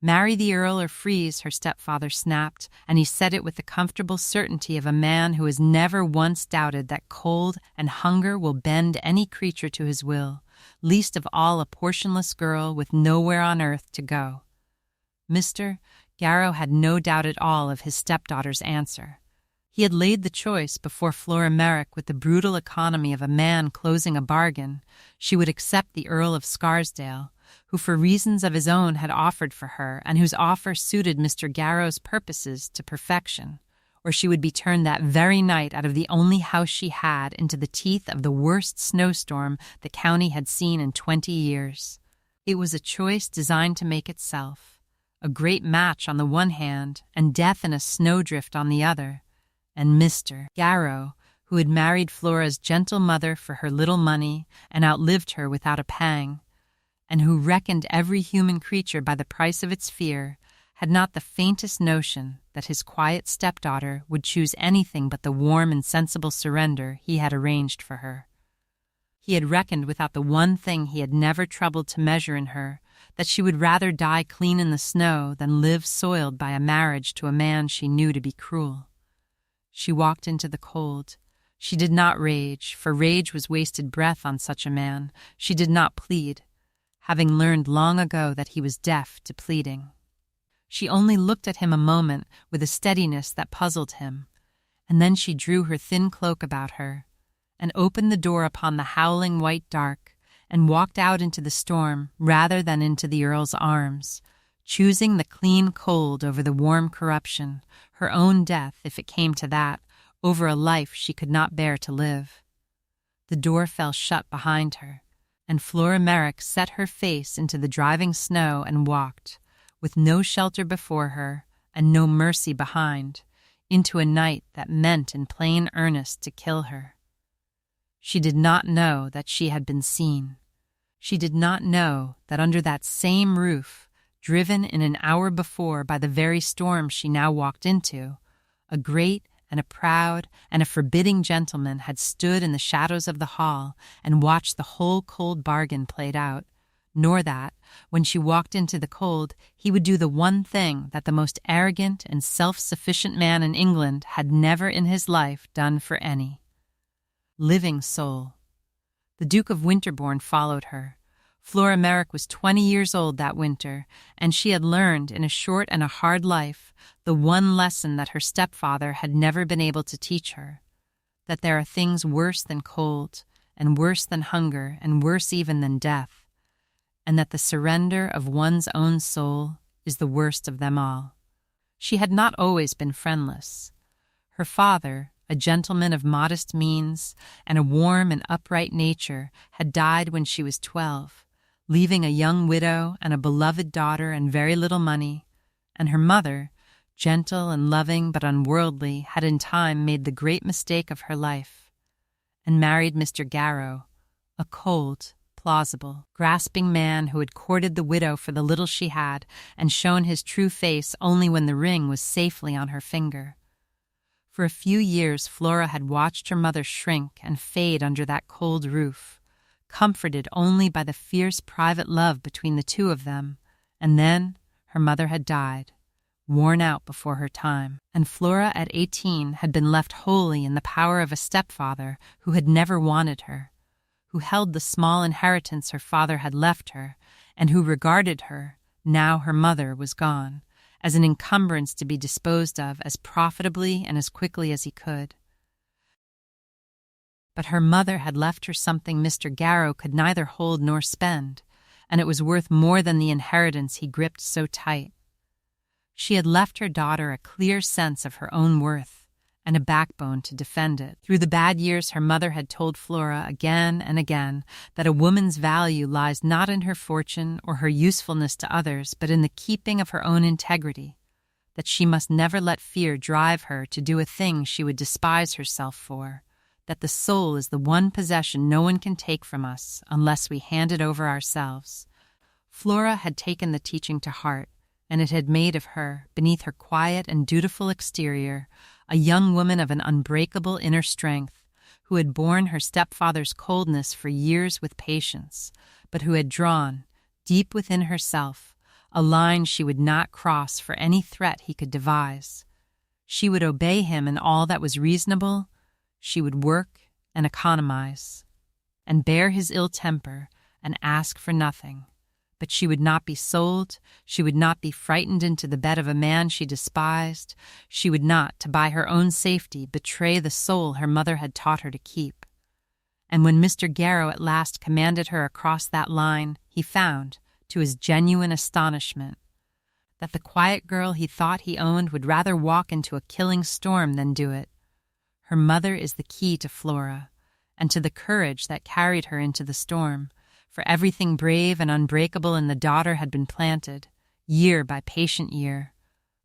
"Marry the Earl or freeze," her stepfather snapped, and he said it with the comfortable certainty of a man who has never once doubted that cold and hunger will bend any creature to his will, least of all a portionless girl with nowhere on earth to go. Mr. Garrow had no doubt at all of his stepdaughter's answer. He had laid the choice before Flora Merrick with the brutal economy of a man closing a bargain. She would accept the Earl of Scarsdale, who for reasons of his own had offered for her and whose offer suited Mr. Garrow's purposes to perfection, or she would be turned that very night out of the only house she had into the teeth of the worst snowstorm the county had seen in 20 years. It was a choice designed to make itself, a great match on the one hand and death in a snowdrift on the other, and Mr. Garrow, who had married Flora's gentle mother for her little money and outlived her without a pang, and who reckoned every human creature by the price of its fear, had not the faintest notion that his quiet stepdaughter would choose anything but the warm and sensible surrender he had arranged for her. He had reckoned without the one thing he had never troubled to measure in her, that she would rather die clean in the snow than live soiled by a marriage to a man she knew to be cruel. She walked into the cold. She did not rage, for rage was wasted breath on such a man. She did not plead, having learned long ago that he was deaf to pleading. She only looked at him a moment with a steadiness that puzzled him, and then she drew her thin cloak about her, and opened the door upon the howling white dark, and walked out into the storm rather than into the Earl's arms, choosing the clean cold over the warm corruption, her own death, if it came to that, over a life she could not bear to live. The door fell shut behind her, and Flora Merrick set her face into the driving snow and walked, with no shelter before her and no mercy behind, into a night that meant in plain earnest to kill her. She did not know that she had been seen. She did not know that under that same roof, driven in an hour before by the very storm she now walked into, a great and a proud and a forbidding gentleman had stood in the shadows of the hall and watched the whole cold bargain played out, nor that, when she walked into the cold, he would do the one thing that the most arrogant and self-sufficient man in England had never in his life done for any. Living soul. The Duke of Winterbourne followed her. Flora Merrick was 20 years old that winter, and she had learned in a short and a hard life the one lesson that her stepfather had never been able to teach her, that there are things worse than cold, and worse than hunger, and worse even than death, and that the surrender of one's own soul is the worst of them all. She had not always been friendless. Her father, a gentleman of modest means and a warm and upright nature, had died when she was 12, leaving a young widow and a beloved daughter and very little money, and her mother, gentle and loving but unworldly, had in time made the great mistake of her life, and married Mr. Garrow, a cold, plausible, grasping man who had courted the widow for the little she had and shown his true face only when the ring was safely on her finger. For a few years Flora had watched her mother shrink and fade under that cold roof, comforted only by the fierce private love between the two of them, and then her mother had died, worn out before her time, and Flora at 18 had been left wholly in the power of a stepfather who had never wanted her, who held the small inheritance her father had left her, and who regarded her, now her mother was gone, as an encumbrance to be disposed of as profitably and as quickly as he could. But her mother had left her something Mr. Garrow could neither hold nor spend, and it was worth more than the inheritance he gripped so tight. She had left her daughter a clear sense of her own worth and a backbone to defend it. Through the bad years her mother had told Flora again and again that a woman's value lies not in her fortune or her usefulness to others, but in the keeping of her own integrity, that she must never let fear drive her to do a thing she would despise herself for, that the soul is the one possession no one can take from us unless we hand it over ourselves. Flora had taken the teaching to heart, and it had made of her, beneath her quiet and dutiful exterior, a young woman of an unbreakable inner strength, who had borne her stepfather's coldness for years with patience, but who had drawn, deep within herself, a line she would not cross for any threat he could devise. She would obey him in all that was reasonable. She would work and economize, and bear his ill temper and ask for nothing. But she would not be sold. She would not be frightened into the bed of a man she despised. She would not, to buy her own safety, betray the soul her mother had taught her to keep. And when Mr. Garrow at last commanded her across that line, he found, to his genuine astonishment, that the quiet girl he thought he owned would rather walk into a killing storm than do it. Her mother is the key to Flora, and to the courage that carried her into the storm, for everything brave and unbreakable in the daughter had been planted, year by patient year,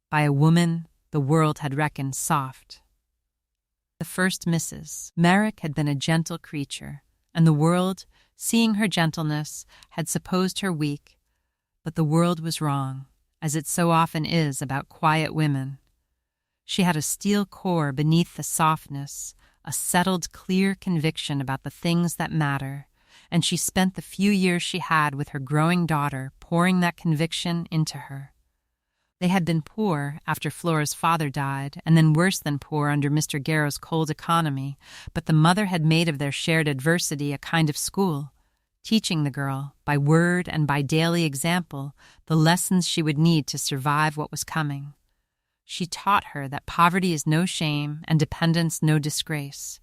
by a woman the world had reckoned soft. The first Mrs. Merrick had been a gentle creature, and the world, seeing her gentleness, had supposed her weak, but the world was wrong, as it so often is about quiet women. She had a steel core beneath the softness, a settled, clear conviction about the things that matter, and she spent the few years she had with her growing daughter pouring that conviction into her. They had been poor after Flora's father died, and then worse than poor under Mr. Garrow's cold economy, but the mother had made of their shared adversity a kind of school, teaching the girl, by word and by daily example, the lessons she would need to survive what was coming. She taught her that poverty is no shame and dependence no disgrace,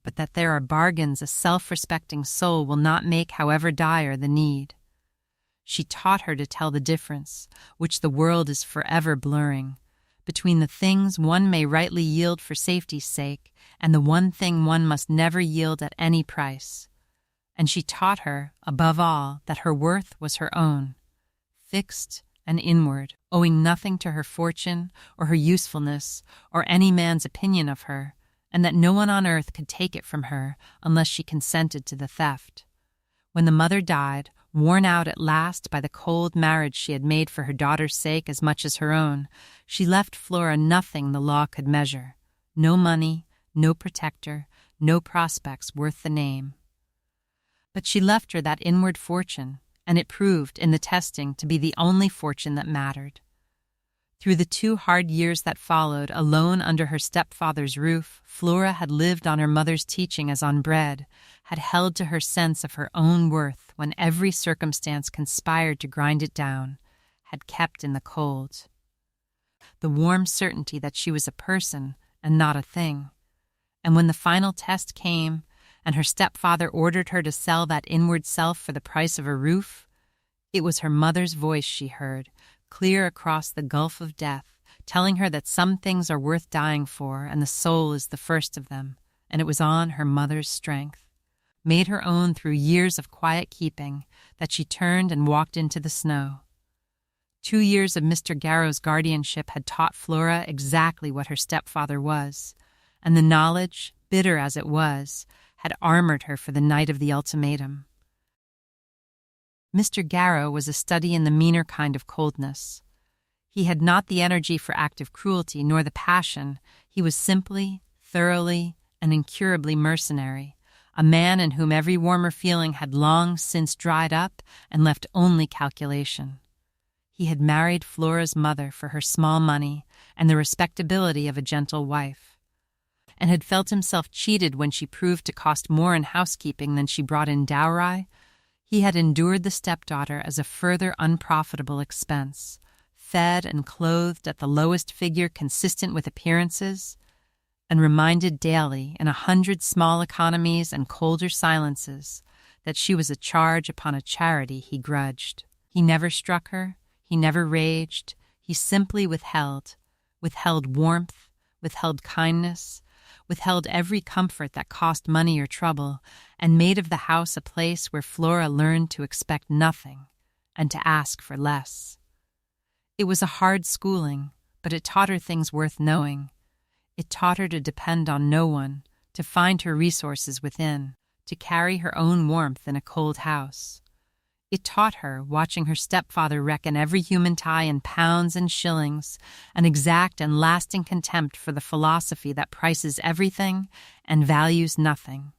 but that there are bargains a self-respecting soul will not make however dire the need. She taught her to tell the difference, which the world is forever blurring, between the things one may rightly yield for safety's sake and the one thing one must never yield at any price. And she taught her, above all, that her worth was her own, fixed and inward, owing nothing to her fortune or her usefulness or any man's opinion of her, and that no one on earth could take it from her unless she consented to the theft. When the mother died, worn out at last by the cold marriage she had made for her daughter's sake as much as her own, she left Flora nothing the law could measure, no money, no protector, no prospects worth the name. But she left her that inward fortune, and it proved in the testing to be the only fortune that mattered. Through the 2 hard years that followed, alone under her stepfather's roof, Flora had lived on her mother's teaching as on bread, had held to her sense of her own worth when every circumstance conspired to grind it down, had kept in the cold. The warm certainty that she was a person and not a thing. And when the final test came, and her stepfather ordered her to sell that inward self for the price of a roof, it was her mother's voice she heard, clear across the gulf of death, telling her that some things are worth dying for, and the soul is the first of them, and it was on her mother's strength, made her own through years of quiet keeping, that she turned and walked into the snow. 2 years of Mr. Garrow's guardianship had taught Flora exactly what her stepfather was, and the knowledge, bitter as it was, had armored her for the night of the ultimatum. Mr. Garrow was a study in the meaner kind of coldness. He had not the energy for active cruelty nor the passion. He was simply, thoroughly, and incurably mercenary, a man in whom every warmer feeling had long since dried up and left only calculation. He had married Flora's mother for her small money and the respectability of a gentle wife, and had felt himself cheated when she proved to cost more in housekeeping than she brought in dowry. He had endured the stepdaughter as a further unprofitable expense, fed and clothed at the lowest figure consistent with appearances, and reminded daily in 100 small economies and colder silences that she was a charge upon a charity he grudged. He never struck her, he never raged, he simply withheld warmth, withheld kindness, withheld every comfort that cost money or trouble, and made of the house a place where Flora learned to expect nothing and to ask for less. It was a hard schooling, but it taught her things worth knowing. It taught her to depend on no one, to find her resources within, to carry her own warmth in a cold house. It taught her, watching her stepfather reckon every human tie in pounds and shillings, an exact and lasting contempt for the philosophy that prices everything and values nothing.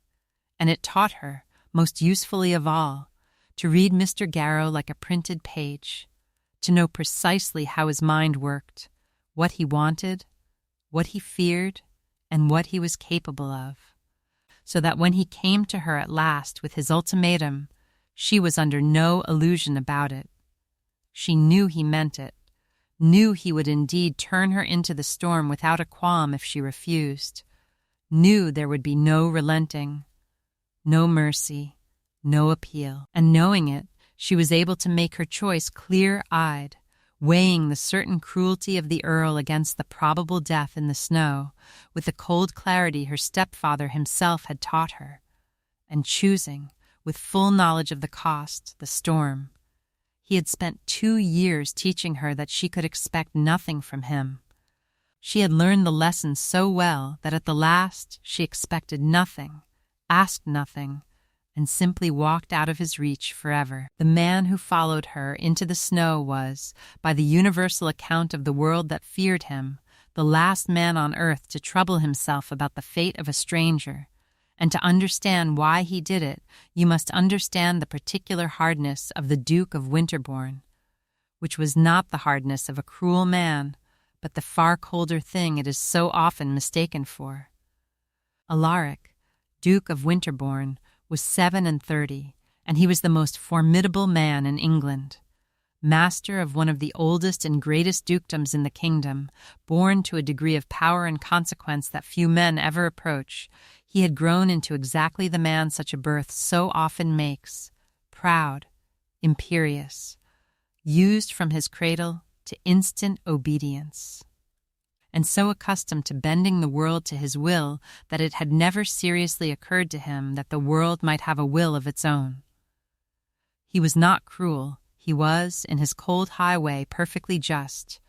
And it taught her, most usefully of all, to read Mr. Garrow like a printed page, to know precisely how his mind worked, what he wanted, what he feared, and what he was capable of, so that when he came to her at last with his ultimatum, she was under no illusion about it. She knew he meant it, knew he would indeed turn her into the storm without a qualm if she refused, knew there would be no relenting, no mercy, no appeal. And knowing it, she was able to make her choice clear-eyed, weighing the certain cruelty of the Earl against the probable death in the snow, with the cold clarity her stepfather himself had taught her, and choosing, with full knowledge of the cost, the storm. He had spent 2 years teaching her that she could expect nothing from him. She had learned the lesson so well that at the last she expected nothing, asked nothing, and simply walked out of his reach forever. The man who followed her into the snow was, by the universal account of the world that feared him, the last man on earth to trouble himself about the fate of a stranger. And to understand why he did it, you must understand the particular hardness of the Duke of Winterbourne, which was not the hardness of a cruel man, but the far colder thing it is so often mistaken for. Alaric, Duke of Winterbourne, was 37, and he was the most formidable man in England. Master of one of the oldest and greatest dukedoms in the kingdom, born to a degree of power and consequence that few men ever approach, he had grown into exactly the man such a birth so often makes, proud, imperious, used from his cradle to instant obedience, and so accustomed to bending the world to his will that it had never seriously occurred to him that the world might have a will of its own. He was not cruel. He was, in his cold highway, perfectly just,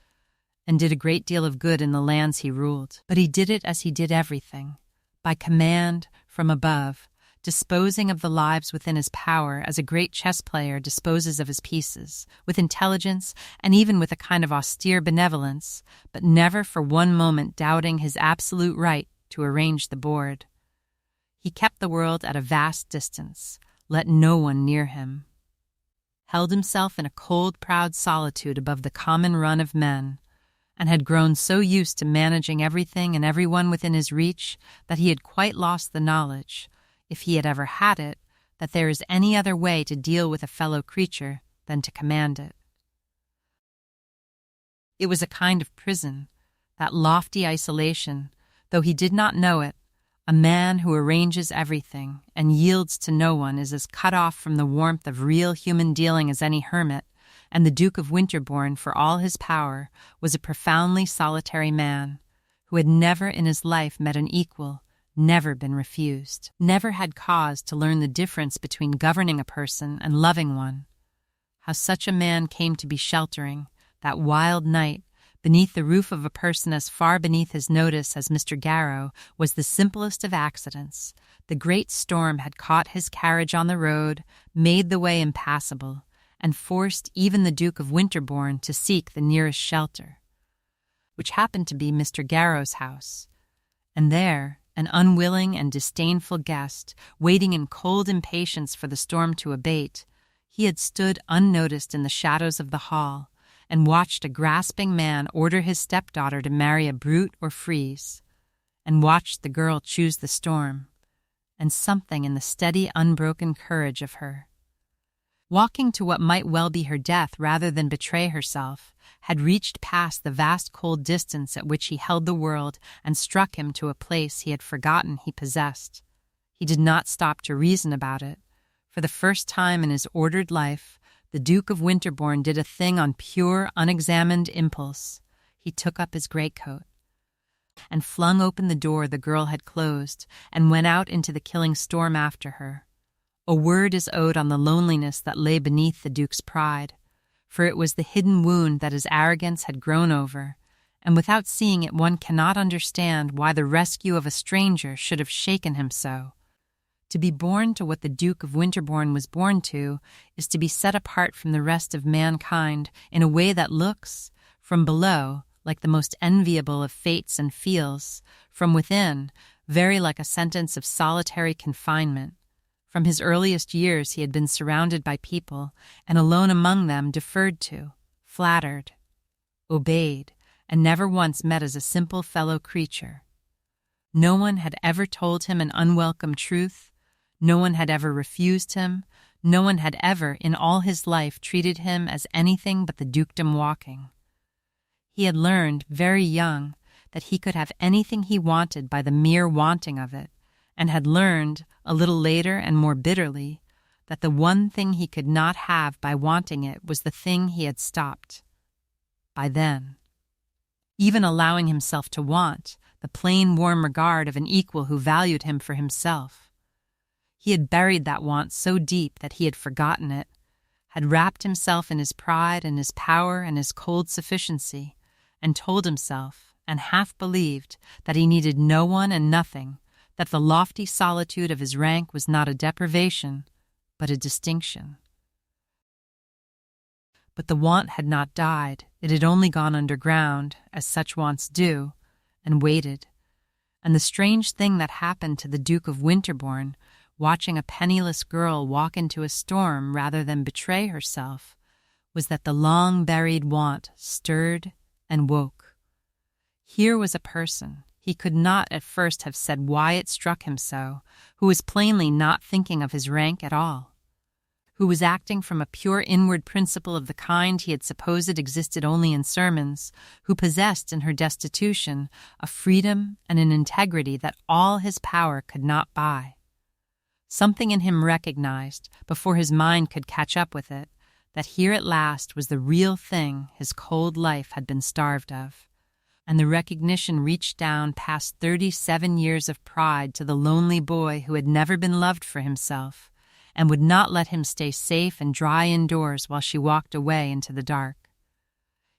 and did a great deal of good in the lands he ruled. But he did it as he did everything, by command from above, disposing of the lives within his power as a great chess player disposes of his pieces, with intelligence and even with a kind of austere benevolence, but never for one moment doubting his absolute right to arrange the board. He kept the world at a vast distance, let no one near him, held himself in a cold, proud solitude above the common run of men, and had grown so used to managing everything and everyone within his reach that he had quite lost the knowledge, if he had ever had it, that there is any other way to deal with a fellow creature than to command it. It was a kind of prison, that lofty isolation, though he did not know it. A man who arranges everything and yields to no one is as cut off from the warmth of real human dealing as any hermit, and the Duke of Winterbourne, for all his power, was a profoundly solitary man, who had never in his life met an equal, never been refused, never had cause to learn the difference between governing a person and loving one. How such a man came to be sheltering, that wild night, beneath the roof of a person as far beneath his notice as Mr. Garrow, was the simplest of accidents. The great storm had caught his carriage on the road, made the way impassable, and forced even the Duke of Winterbourne to seek the nearest shelter, which happened to be Mr. Garrow's house. And there, an unwilling and disdainful guest, waiting in cold impatience for the storm to abate, he had stood unnoticed in the shadows of the hall, and watched a grasping man order his stepdaughter to marry a brute or freeze, and watched the girl choose the storm, and something in the steady, unbroken courage of her, walking to what might well be her death rather than betray herself, had reached past the vast cold distance at which he held the world and struck him to a place he had forgotten he possessed. He did not stop to reason about it. For the first time in his ordered life, the Duke of Winterbourne did a thing on pure, unexamined impulse. He took up his greatcoat and flung open the door the girl had closed and went out into the killing storm after her. A word is owed on the loneliness that lay beneath the Duke's pride, for it was the hidden wound that his arrogance had grown over, and without seeing it one cannot understand why the rescue of a stranger should have shaken him so. To be born to what the Duke of Winterbourne was born to is to be set apart from the rest of mankind in a way that looks, from below, like the most enviable of fates, and feels, from within, very like a sentence of solitary confinement. From his earliest years he had been surrounded by people, and alone among them deferred to, flattered, obeyed, and never once met as a simple fellow creature. No one had ever told him an unwelcome truth, no one had ever refused him, no one had ever in all his life treated him as anything but the dukedom walking. He had learned, very young, that he could have anything he wanted by the mere wanting of it, and had learned, a little later and more bitterly, that the one thing he could not have by wanting it was the thing he had stopped. By then. Even allowing himself to want, the plain warm regard of an equal who valued him for himself. He had buried that want so deep that he had forgotten it, had wrapped himself in his pride and his power and his cold sufficiency, and told himself, and half believed, that he needed no one and nothing, that the lofty solitude of his rank was not a deprivation, but a distinction. But the want had not died, it had only gone underground, as such wants do, and waited. And the strange thing that happened to the Duke of Winterbourne, watching a penniless girl walk into a storm rather than betray herself, was that the long-buried want stirred and woke. Here was a person, he could not at first have said why it struck him so, who was plainly not thinking of his rank at all, who was acting from a pure inward principle of the kind he had supposed existed only in sermons, who possessed in her destitution a freedom and an integrity that all his power could not buy. Something in him recognized, before his mind could catch up with it, that here at last was the real thing his cold life had been starved of. And the recognition reached down past 37 years of pride to the lonely boy who had never been loved for himself, and would not let him stay safe and dry indoors while she walked away into the dark.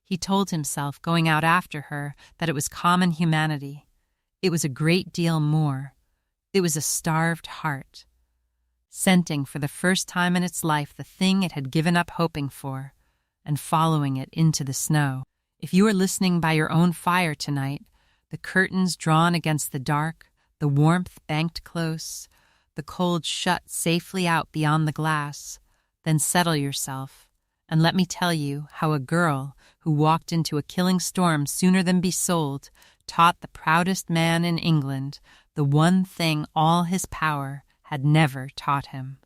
He told himself, going out after her, that it was common humanity. It was a great deal more. It was a starved heart, scenting for the first time in its life the thing it had given up hoping for, and following it into the snow. If you are listening by your own fire tonight, the curtains drawn against the dark, the warmth banked close, the cold shut safely out beyond the glass, then settle yourself, and let me tell you how a girl who walked into a killing storm sooner than be sold taught the proudest man in England the one thing all his power had never taught him.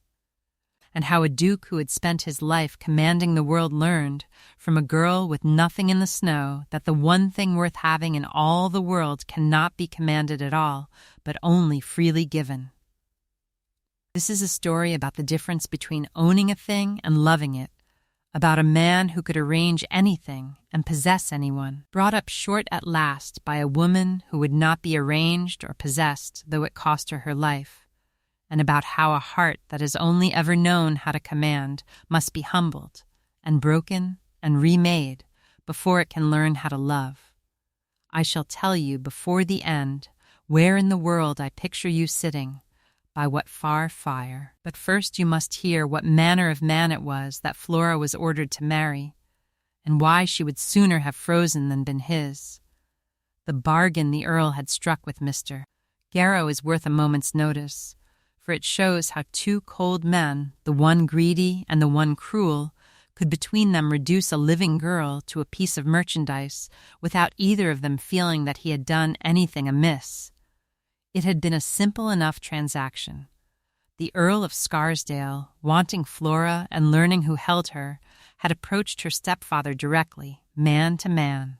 And how a duke who had spent his life commanding the world learned, from a girl with nothing in the snow, that the one thing worth having in all the world cannot be commanded at all, but only freely given. This is a story about the difference between owning a thing and loving it, about a man who could arrange anything and possess anyone, brought up short at last by a woman who would not be arranged or possessed though it cost her her life, and about how a heart that has only ever known how to command must be humbled and broken and remade before it can learn how to love. I shall tell you before the end where in the world I picture you sitting, by what far fire. But first you must hear what manner of man it was that Flora was ordered to marry, and why she would sooner have frozen than been his. The bargain the Earl had struck with Mr. Garrow is worth a moment's notice, for it shows how two cold men, the one greedy and the one cruel, could between them reduce a living girl to a piece of merchandise without either of them feeling that he had done anything amiss. It had been a simple enough transaction. The Earl of Scarsdale, wanting Flora and learning who held her, had approached her stepfather directly, man to man,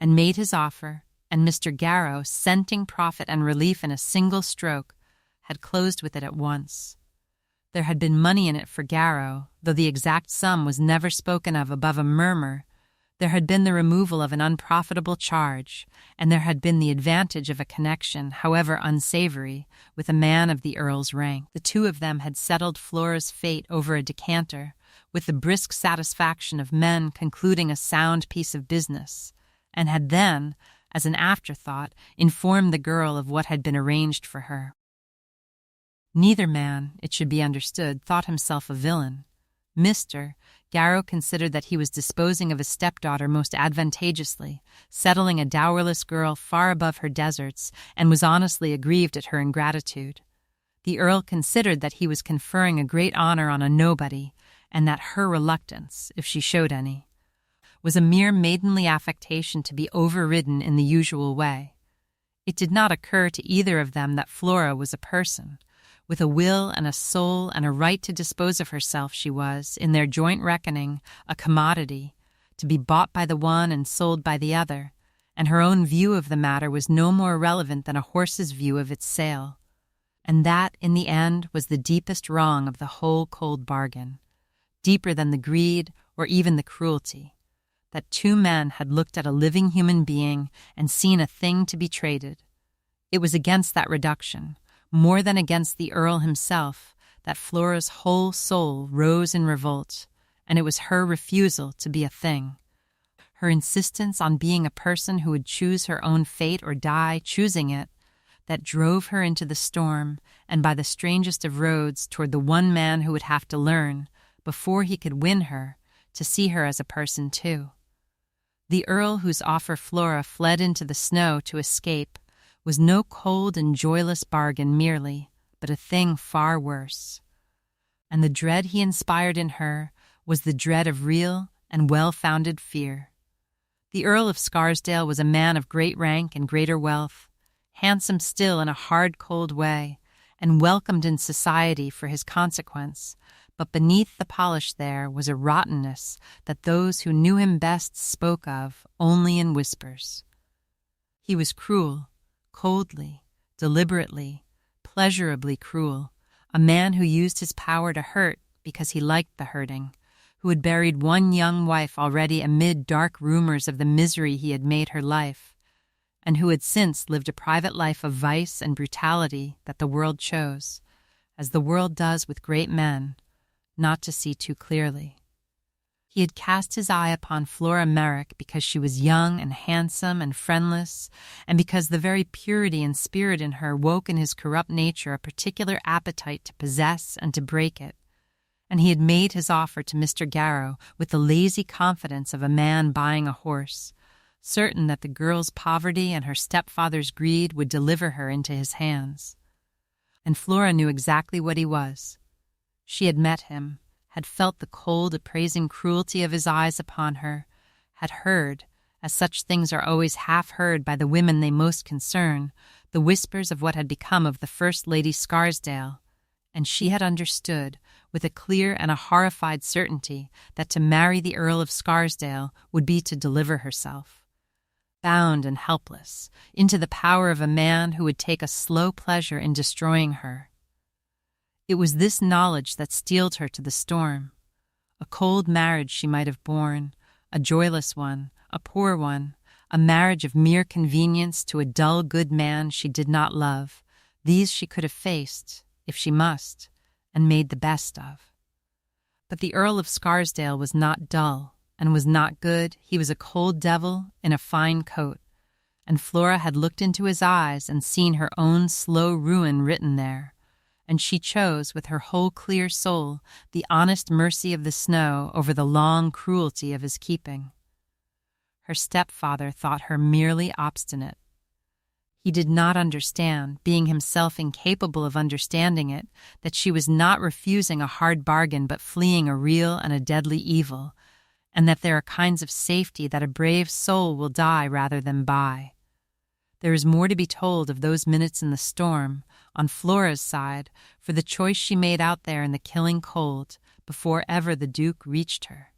and made his offer, and Mr. Garrow, scenting profit and relief in a single stroke, had closed with it at once. There had been money in it for Garrow, though the exact sum was never spoken of above a murmur. There had been the removal of an unprofitable charge, and there had been the advantage of a connection, however unsavory, with a man of the Earl's rank. The two of them had settled Flora's fate over a decanter, with the brisk satisfaction of men concluding a sound piece of business, and had then, as an afterthought, informed the girl of what had been arranged for her. Neither man, it should be understood, thought himself a villain. Mr. Garrow considered that he was disposing of his stepdaughter most advantageously, settling a dowerless girl far above her deserts, and was honestly aggrieved at her ingratitude. The Earl considered that he was conferring a great honor on a nobody, and that her reluctance, if she showed any, was a mere maidenly affectation to be overridden in the usual way. It did not occur to either of them that Flora was a person, with a will and a soul and a right to dispose of herself. She was, in their joint reckoning, a commodity, to be bought by the one and sold by the other, and her own view of the matter was no more relevant than a horse's view of its sale. And that, in the end, was the deepest wrong of the whole cold bargain, deeper than the greed or even the cruelty, that two men had looked at a living human being and seen a thing to be traded. It was against that reduction, more than against the Earl himself, that Flora's whole soul rose in revolt, and it was her refusal to be a thing, her insistence on being a person who would choose her own fate or die choosing it, that drove her into the storm and by the strangest of roads toward the one man who would have to learn, before he could win her, to see her as a person too. The Earl whose offer Flora fled into the snow to escape was no cold and joyless bargain merely, but a thing far worse. And the dread he inspired in her was the dread of real and well-founded fear. The Earl of Scarsdale was a man of great rank and greater wealth, handsome still in a hard, cold way, and welcomed in society for his consequence, but beneath the polish there was a rottenness that those who knew him best spoke of only in whispers. He was cruel, coldly, deliberately, pleasurably cruel, a man who used his power to hurt because he liked the hurting, who had buried one young wife already amid dark rumors of the misery he had made her life, and who had since lived a private life of vice and brutality that the world chose, as the world does with great men, not to see too clearly. He had cast his eye upon Flora Merrick because she was young and handsome and friendless, and because the very purity and spirit in her woke in his corrupt nature a particular appetite to possess and to break it. And he had made his offer to Mr. Garrow with the lazy confidence of a man buying a horse, certain that the girl's poverty and her stepfather's greed would deliver her into his hands. And Flora knew exactly what he was. She had met him, had felt the cold, appraising cruelty of his eyes upon her, had heard, as such things are always half heard by the women they most concern, the whispers of what had become of the First Lady Scarsdale, and she had understood, with a clear and a horrified certainty, that to marry the Earl of Scarsdale would be to deliver herself, bound and helpless, into the power of a man who would take a slow pleasure in destroying her. It was this knowledge that steeled her to the storm. A cold marriage she might have borne, a joyless one, a poor one, a marriage of mere convenience to a dull good man she did not love, these she could have faced, if she must, and made the best of. But the Earl of Scarsdale was not dull, and was not good. He was a cold devil in a fine coat, and Flora had looked into his eyes and seen her own slow ruin written there, and she chose with her whole clear soul the honest mercy of the snow over the long cruelty of his keeping. Her stepfather thought her merely obstinate. He did not understand, being himself incapable of understanding it, that she was not refusing a hard bargain but fleeing a real and a deadly evil, and that there are kinds of safety that a brave soul will die rather than buy. There is more to be told of those minutes in the storm, on Flora's side, for the choice she made out there in the killing cold, before ever the Duke reached her,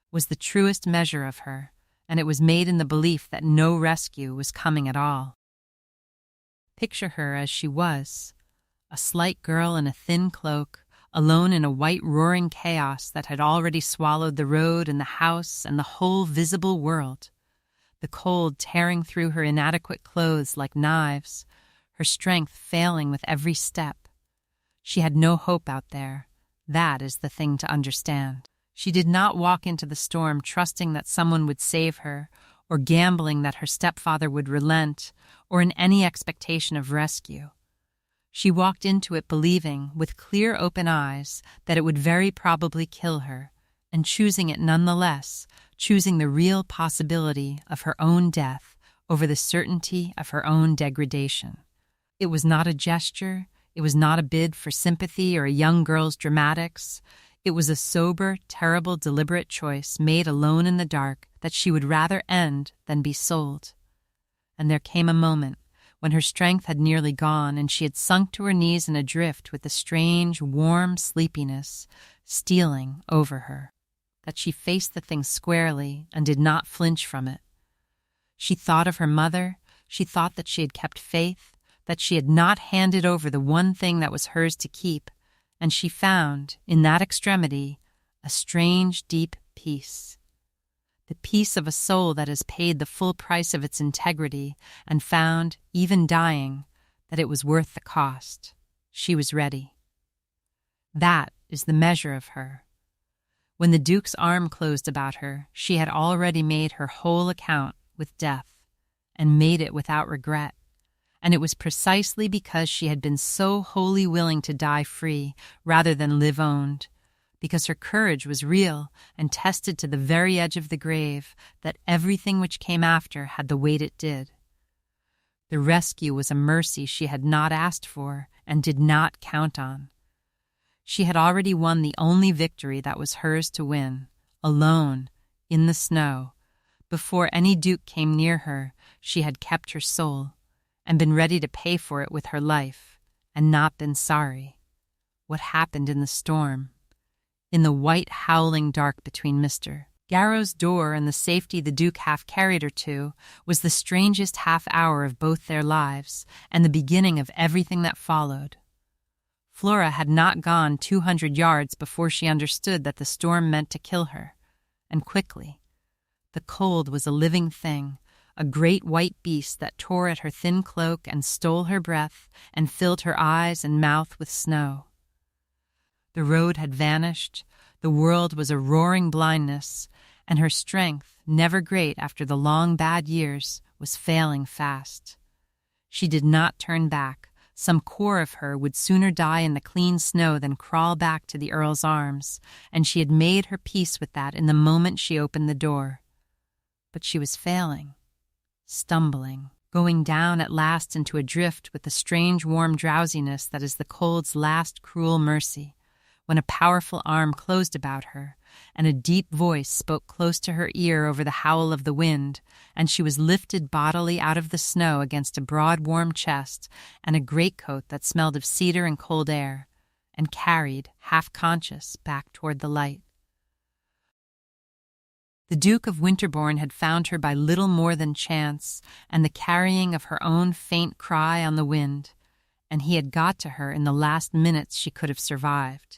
was the truest measure of her, and it was made in the belief that no rescue was coming at all. Picture her as she was, a slight girl in a thin cloak, alone in a white roaring chaos that had already swallowed the road and the house and the whole visible world, the cold tearing through her inadequate clothes like knives, her strength failing with every step. She had no hope out there. That is the thing to understand. She did not walk into the storm trusting that someone would save her, or gambling that her stepfather would relent, or in any expectation of rescue. She walked into it believing, with clear open eyes, that it would very probably kill her, and choosing it nonetheless, choosing the real possibility of her own death over the certainty of her own degradation. It was not a gesture, it was not a bid for sympathy or a young girl's dramatics. It was a sober, terrible, deliberate choice made alone in the dark that she would rather end than be sold. And there came a moment when her strength had nearly gone and she had sunk to her knees in a drift with a strange, warm sleepiness stealing over her, that she faced the thing squarely and did not flinch from it. She thought of her mother, she thought that she had kept faith, that she had not handed over the one thing that was hers to keep, and she found, in that extremity, a strange, deep peace. The peace of a soul that has paid the full price of its integrity and found, even dying, that it was worth the cost. She was ready. That is the measure of her. When the Duke's arm closed about her, she had already made her whole account with death, and made it without regret. And it was precisely because she had been so wholly willing to die free rather than live owned, because her courage was real and tested to the very edge of the grave, that everything which came after had the weight it did. The rescue was a mercy she had not asked for and did not count on. She had already won the only victory that was hers to win, alone, in the snow. Before any duke came near her, she had kept her soul, and been ready to pay for it with her life, and not been sorry. What happened in the storm? In the white howling dark between Mr. Garrow's door and the safety the Duke half carried her to was the strangest half hour of both their lives, and the beginning of everything that followed. Flora had not gone 200 yards before she understood that the storm meant to kill her, and quickly. The cold was a living thing, a great white beast that tore at her thin cloak and stole her breath and filled her eyes and mouth with snow. The road had vanished, the world was a roaring blindness, and her strength, never great after the long bad years, was failing fast. She did not turn back. Some core of her would sooner die in the clean snow than crawl back to the Earl's arms, and she had made her peace with that in the moment she opened the door. But she was failing, stumbling, going down at last into a drift with the strange warm drowsiness that is the cold's last cruel mercy, when a powerful arm closed about her, and a deep voice spoke close to her ear over the howl of the wind, and she was lifted bodily out of the snow against a broad warm chest and a greatcoat that smelled of cedar and cold air, and carried, half-conscious, back toward the light. The Duke of Winterbourne had found her by little more than chance and the carrying of her own faint cry on the wind, and he had got to her in the last minutes she could have survived.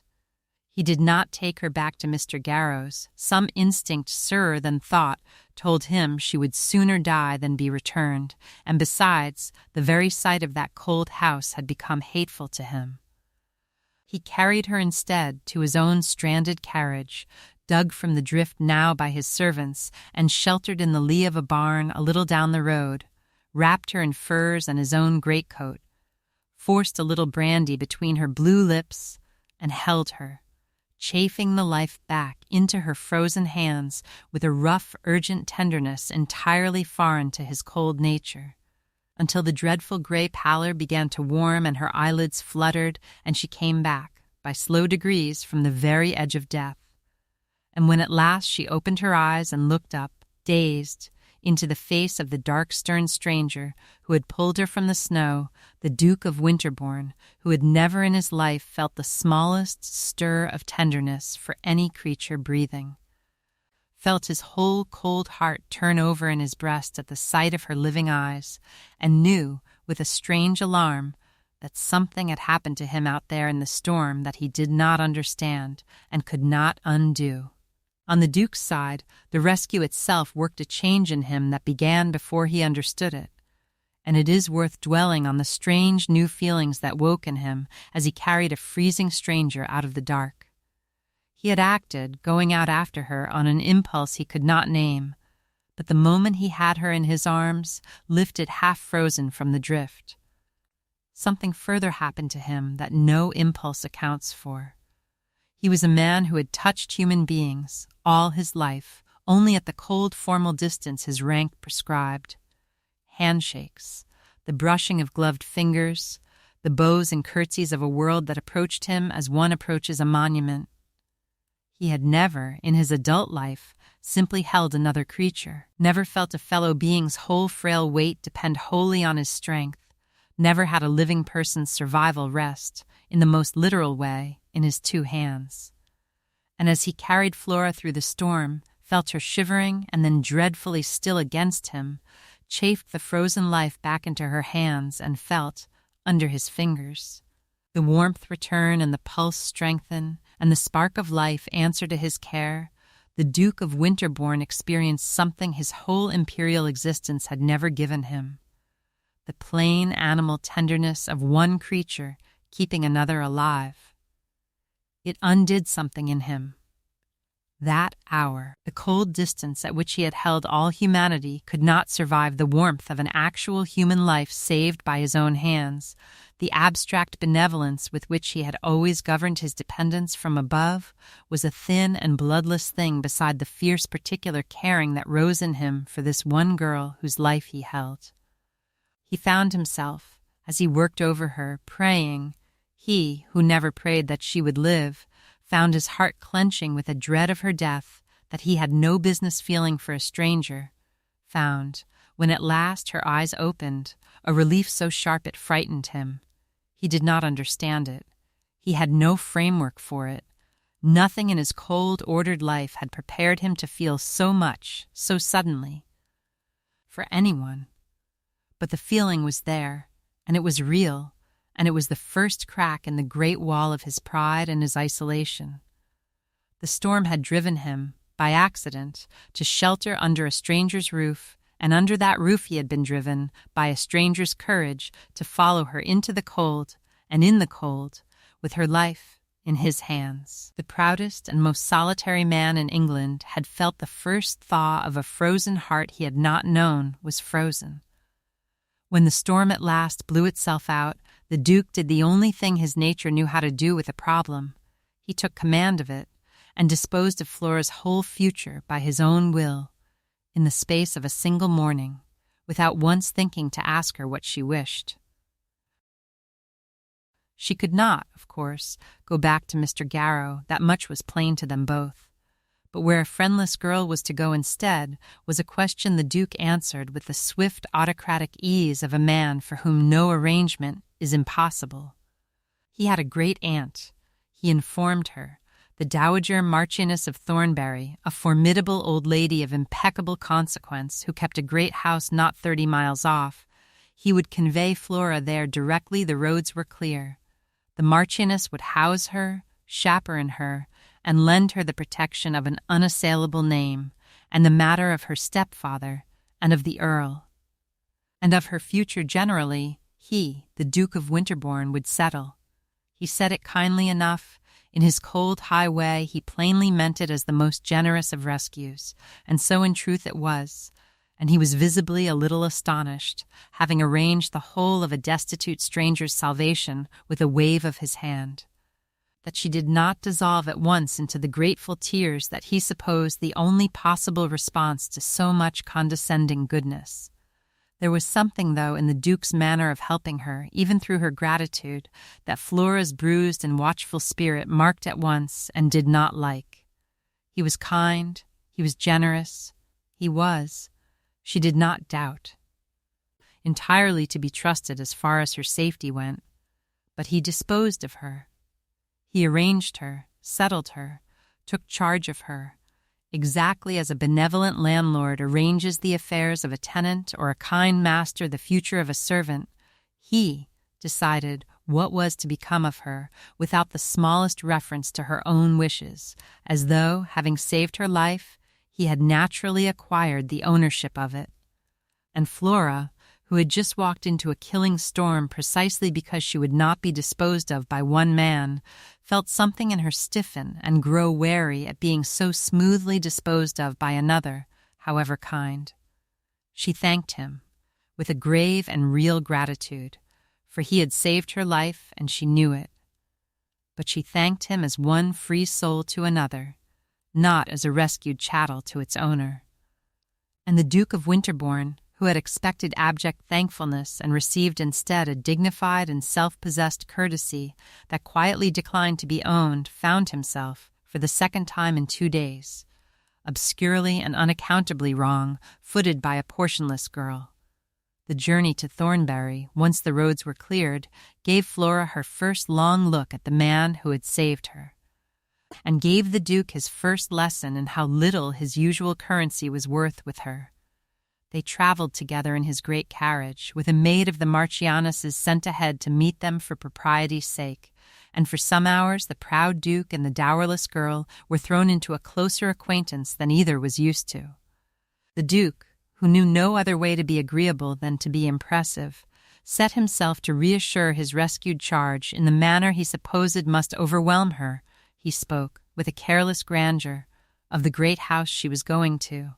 He did not take her back to Mr. Garrow's. Some instinct surer than thought told him she would sooner die than be returned, and besides, the very sight of that cold house had become hateful to him. He carried her instead to his own stranded carriage, dug from the drift now by his servants, and sheltered in the lee of a barn a little down the road, wrapped her in furs and his own greatcoat, forced a little brandy between her blue lips, and held her, chafing the life back into her frozen hands with a rough, urgent tenderness entirely foreign to his cold nature, until the dreadful gray pallor began to warm and her eyelids fluttered, and she came back, by slow degrees, from the very edge of death. And when at last she opened her eyes and looked up, dazed, into the face of the dark, stern stranger who had pulled her from the snow, the Duke of Winterbourne, who had never in his life felt the smallest stir of tenderness for any creature breathing, felt his whole cold heart turn over in his breast at the sight of her living eyes, and knew, with a strange alarm, that something had happened to him out there in the storm that he did not understand and could not undo. On the Duke's side, the rescue itself worked a change in him that began before he understood it, and it is worth dwelling on the strange new feelings that woke in him as he carried a freezing stranger out of the dark. He had acted, going out after her, on an impulse he could not name, but the moment he had her in his arms, lifted half-frozen from the drift, something further happened to him that no impulse accounts for. He was a man who had touched human beings all his life, only at the cold formal distance his rank prescribed. Handshakes, the brushing of gloved fingers, the bows and curtsies of a world that approached him as one approaches a monument. He had never, in his adult life, simply held another creature, never felt a fellow being's whole frail weight depend wholly on his strength, never had a living person's survival rest, in the most literal way, in his two hands. And as he carried Flora through the storm, felt her shivering and then dreadfully still against him, chafed the frozen life back into her hands and felt, under his fingers, the warmth return and the pulse strengthen, and the spark of life answer to his care, the Duke of Winterbourne experienced something his whole imperial existence had never given him. The plain animal tenderness of one creature keeping another alive. It undid something in him. That hour, the cold distance at which he had held all humanity, could not survive the warmth of an actual human life saved by his own hands. The abstract benevolence with which he had always governed his dependents from above was a thin and bloodless thing beside the fierce particular caring that rose in him for this one girl whose life he held. He found himself, as he worked over her, praying. He, who never prayed that she would live, found his heart clenching with a dread of her death that he had no business feeling for a stranger, found, when at last her eyes opened, a relief so sharp it frightened him. He did not understand it. He had no framework for it. Nothing in his cold, ordered life had prepared him to feel so much, so suddenly. For anyone. But the feeling was there, and it was real, and it was the first crack in the great wall of his pride and his isolation. The storm had driven him, by accident, to shelter under a stranger's roof, and under that roof he had been driven, by a stranger's courage, to follow her into the cold, and in the cold, with her life in his hands. The proudest and most solitary man in England had felt the first thaw of a frozen heart he had not known was frozen. When the storm at last blew itself out, the Duke did the only thing his nature knew how to do with a problem. He took command of it, and disposed of Flora's whole future by his own will, in the space of a single morning, without once thinking to ask her what she wished. She could not, of course, go back to Mr. Garrow, that much was plain to them both. But where a friendless girl was to go instead was a question the Duke answered with the swift autocratic ease of a man for whom no arrangement is impossible. He had a great aunt, he informed her, the Dowager Marchioness of Thornbury, a formidable old lady of impeccable consequence who kept a great house not 30 miles off. He would convey Flora there directly the roads were clear. The Marchioness would house her, chaperon her, and lend her the protection of an unassailable name, and the matter of her stepfather, and of the Earl. And of her future generally, he, the Duke of Winterbourne, would settle. He said it kindly enough. In his cold, high way, he plainly meant it as the most generous of rescues, and so in truth it was, and he was visibly a little astonished, having arranged the whole of a destitute stranger's salvation with a wave of his hand. That she did not dissolve at once into the grateful tears that he supposed the only possible response to so much condescending goodness. There was something, though, in the Duke's manner of helping her, even through her gratitude, that Flora's bruised and watchful spirit marked at once and did not like. He was kind, he was generous, he was, she did not doubt, entirely to be trusted as far as her safety went, but he disposed of her. He arranged her, settled her, took charge of her, exactly as a benevolent landlord arranges the affairs of a tenant or a kind master the future of a servant. He decided what was to become of her without the smallest reference to her own wishes, as though, having saved her life, he had naturally acquired the ownership of it. And Flora, who had just walked into a killing storm precisely because she would not be disposed of by one man, felt something in her stiffen and grow wary at being so smoothly disposed of by another, however kind. She thanked him, with a grave and real gratitude, for he had saved her life and she knew it. But she thanked him as one free soul to another, not as a rescued chattel to its owner. And the Duke of Winterbourne, who had expected abject thankfulness and received instead a dignified and self-possessed courtesy that quietly declined to be owned, found himself, for the second time in 2 days, obscurely and unaccountably wrong, footed by a portionless girl. The journey to Thornbury, once the roads were cleared, gave Flora her first long look at the man who had saved her, and gave the Duke his first lesson in how little his usual currency was worth with her. They traveled together in his great carriage, with a maid of the Marchioness's sent ahead to meet them for propriety's sake, and for some hours the proud Duke and the dowerless girl were thrown into a closer acquaintance than either was used to. The Duke, who knew no other way to be agreeable than to be impressive, set himself to reassure his rescued charge in the manner he supposed must overwhelm her. He spoke, with a careless grandeur, of the great house she was going to,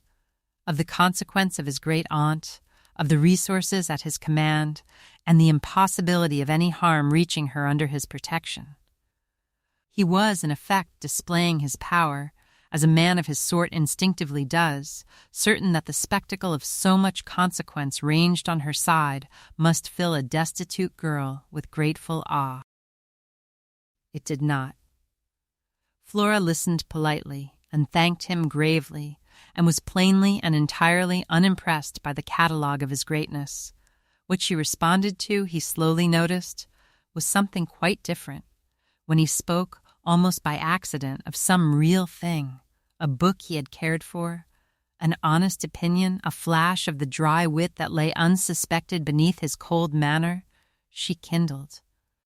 of the consequence of his great aunt, of the resources at his command, and the impossibility of any harm reaching her under his protection. He was, in effect, displaying his power, as a man of his sort instinctively does, certain that the spectacle of so much consequence ranged on her side must fill a destitute girl with grateful awe. It did not. Flora listened politely and thanked him gravely, and was plainly and entirely unimpressed by the catalogue of his greatness. What she responded to, he slowly noticed, was something quite different. When he spoke, almost by accident, of some real thing, a book he had cared for, an honest opinion, a flash of the dry wit that lay unsuspected beneath his cold manner, she kindled,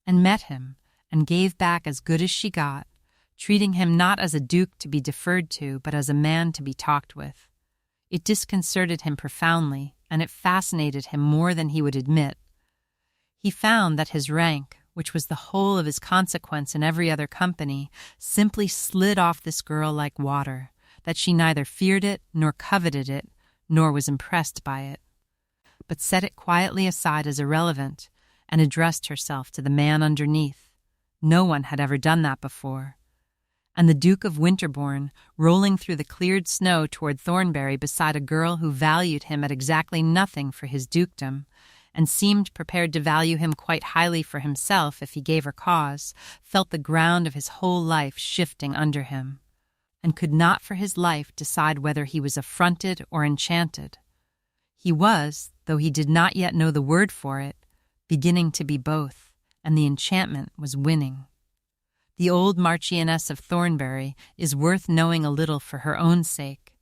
and met him, and gave back as good as she got, treating him not as a duke to be deferred to, but as a man to be talked with. It disconcerted him profoundly, and it fascinated him more than he would admit. He found that his rank, which was the whole of his consequence in every other company, simply slid off this girl like water, that she neither feared it, nor coveted it, nor was impressed by it, but set it quietly aside as irrelevant, and addressed herself to the man underneath. No one had ever done that before. And the Duke of Winterbourne, rolling through the cleared snow toward Thornbury beside a girl who valued him at exactly nothing for his dukedom, and seemed prepared to value him quite highly for himself if he gave her cause, felt the ground of his whole life shifting under him, and could not for his life decide whether he was affronted or enchanted. He was, though he did not yet know the word for it, beginning to be both, and the enchantment was winning. The old Marchioness of Thornbury is worth knowing a little for her own sake,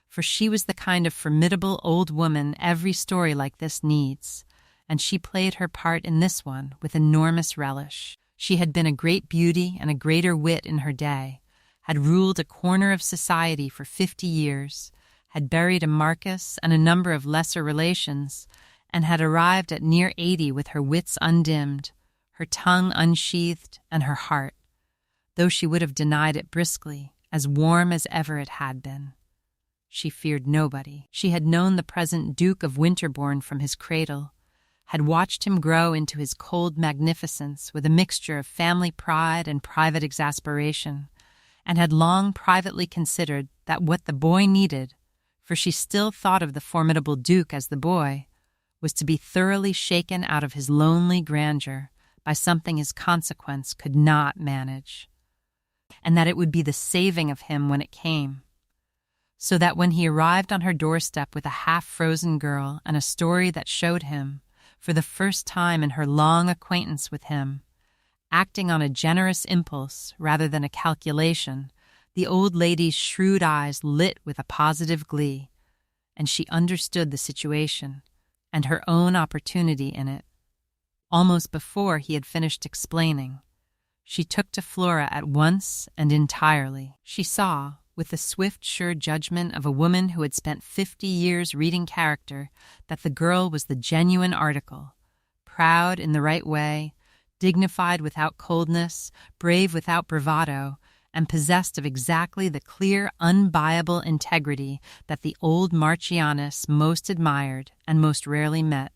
for she was the kind of formidable old woman every story like this needs, and she played her part in this one with enormous relish. She had been a great beauty and a greater wit in her day, had ruled a corner of society for 50 years, had buried a marquis and a number of lesser relations, and had arrived at near 80 with her wits undimmed, her tongue unsheathed, and her heart, though she would have denied it briskly, as warm as ever it had been. She feared nobody. She had known the present Duke of Winterbourne from his cradle, had watched him grow into his cold magnificence with a mixture of family pride and private exasperation, and had long privately considered that what the boy needed, for she still thought of the formidable Duke as the boy, was to be thoroughly shaken out of his lonely grandeur by something his consequence could not manage, and that it would be the saving of him when it came. So that when he arrived on her doorstep with a half-frozen girl and a story that showed him, for the first time in her long acquaintance with him, acting on a generous impulse rather than a calculation, the old lady's shrewd eyes lit with a positive glee, and she understood the situation and her own opportunity in it. Almost before he had finished explaining, she took to Flora at once and entirely. She saw, with the swift, sure judgment of a woman who had spent 50 years reading character, that the girl was the genuine article, proud in the right way, dignified without coldness, brave without bravado, and possessed of exactly the clear, unbuyable integrity that the old Marchioness most admired and most rarely met.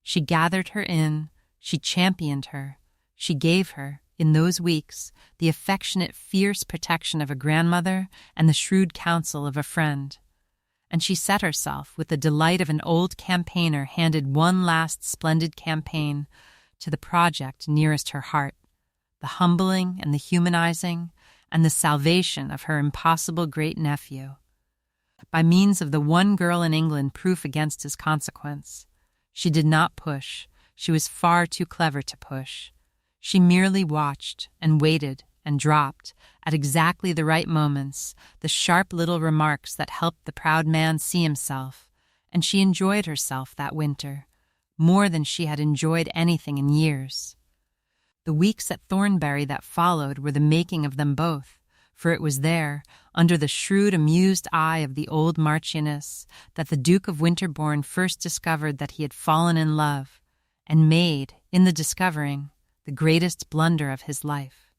She gathered her in, she championed her, she gave her, in those weeks, the affectionate, fierce protection of a grandmother and the shrewd counsel of a friend. And she set herself, with the delight of an old campaigner handed one last splendid campaign, to the project nearest her heart, the humbling and the humanizing, and the salvation of her impossible great-nephew. By means of the one girl in England proof against his consequence. She did not push. She was far too clever to push. She merely watched and waited and dropped, at exactly the right moments, the sharp little remarks that helped the proud man see himself, and she enjoyed herself that winter, more than she had enjoyed anything in years. The weeks at Thornbury that followed were the making of them both, for it was there, under the shrewd, amused eye of the old Marchioness, that the Duke of Winterbourne first discovered that he had fallen in love, and made, in the discovering, the greatest blunder of his life.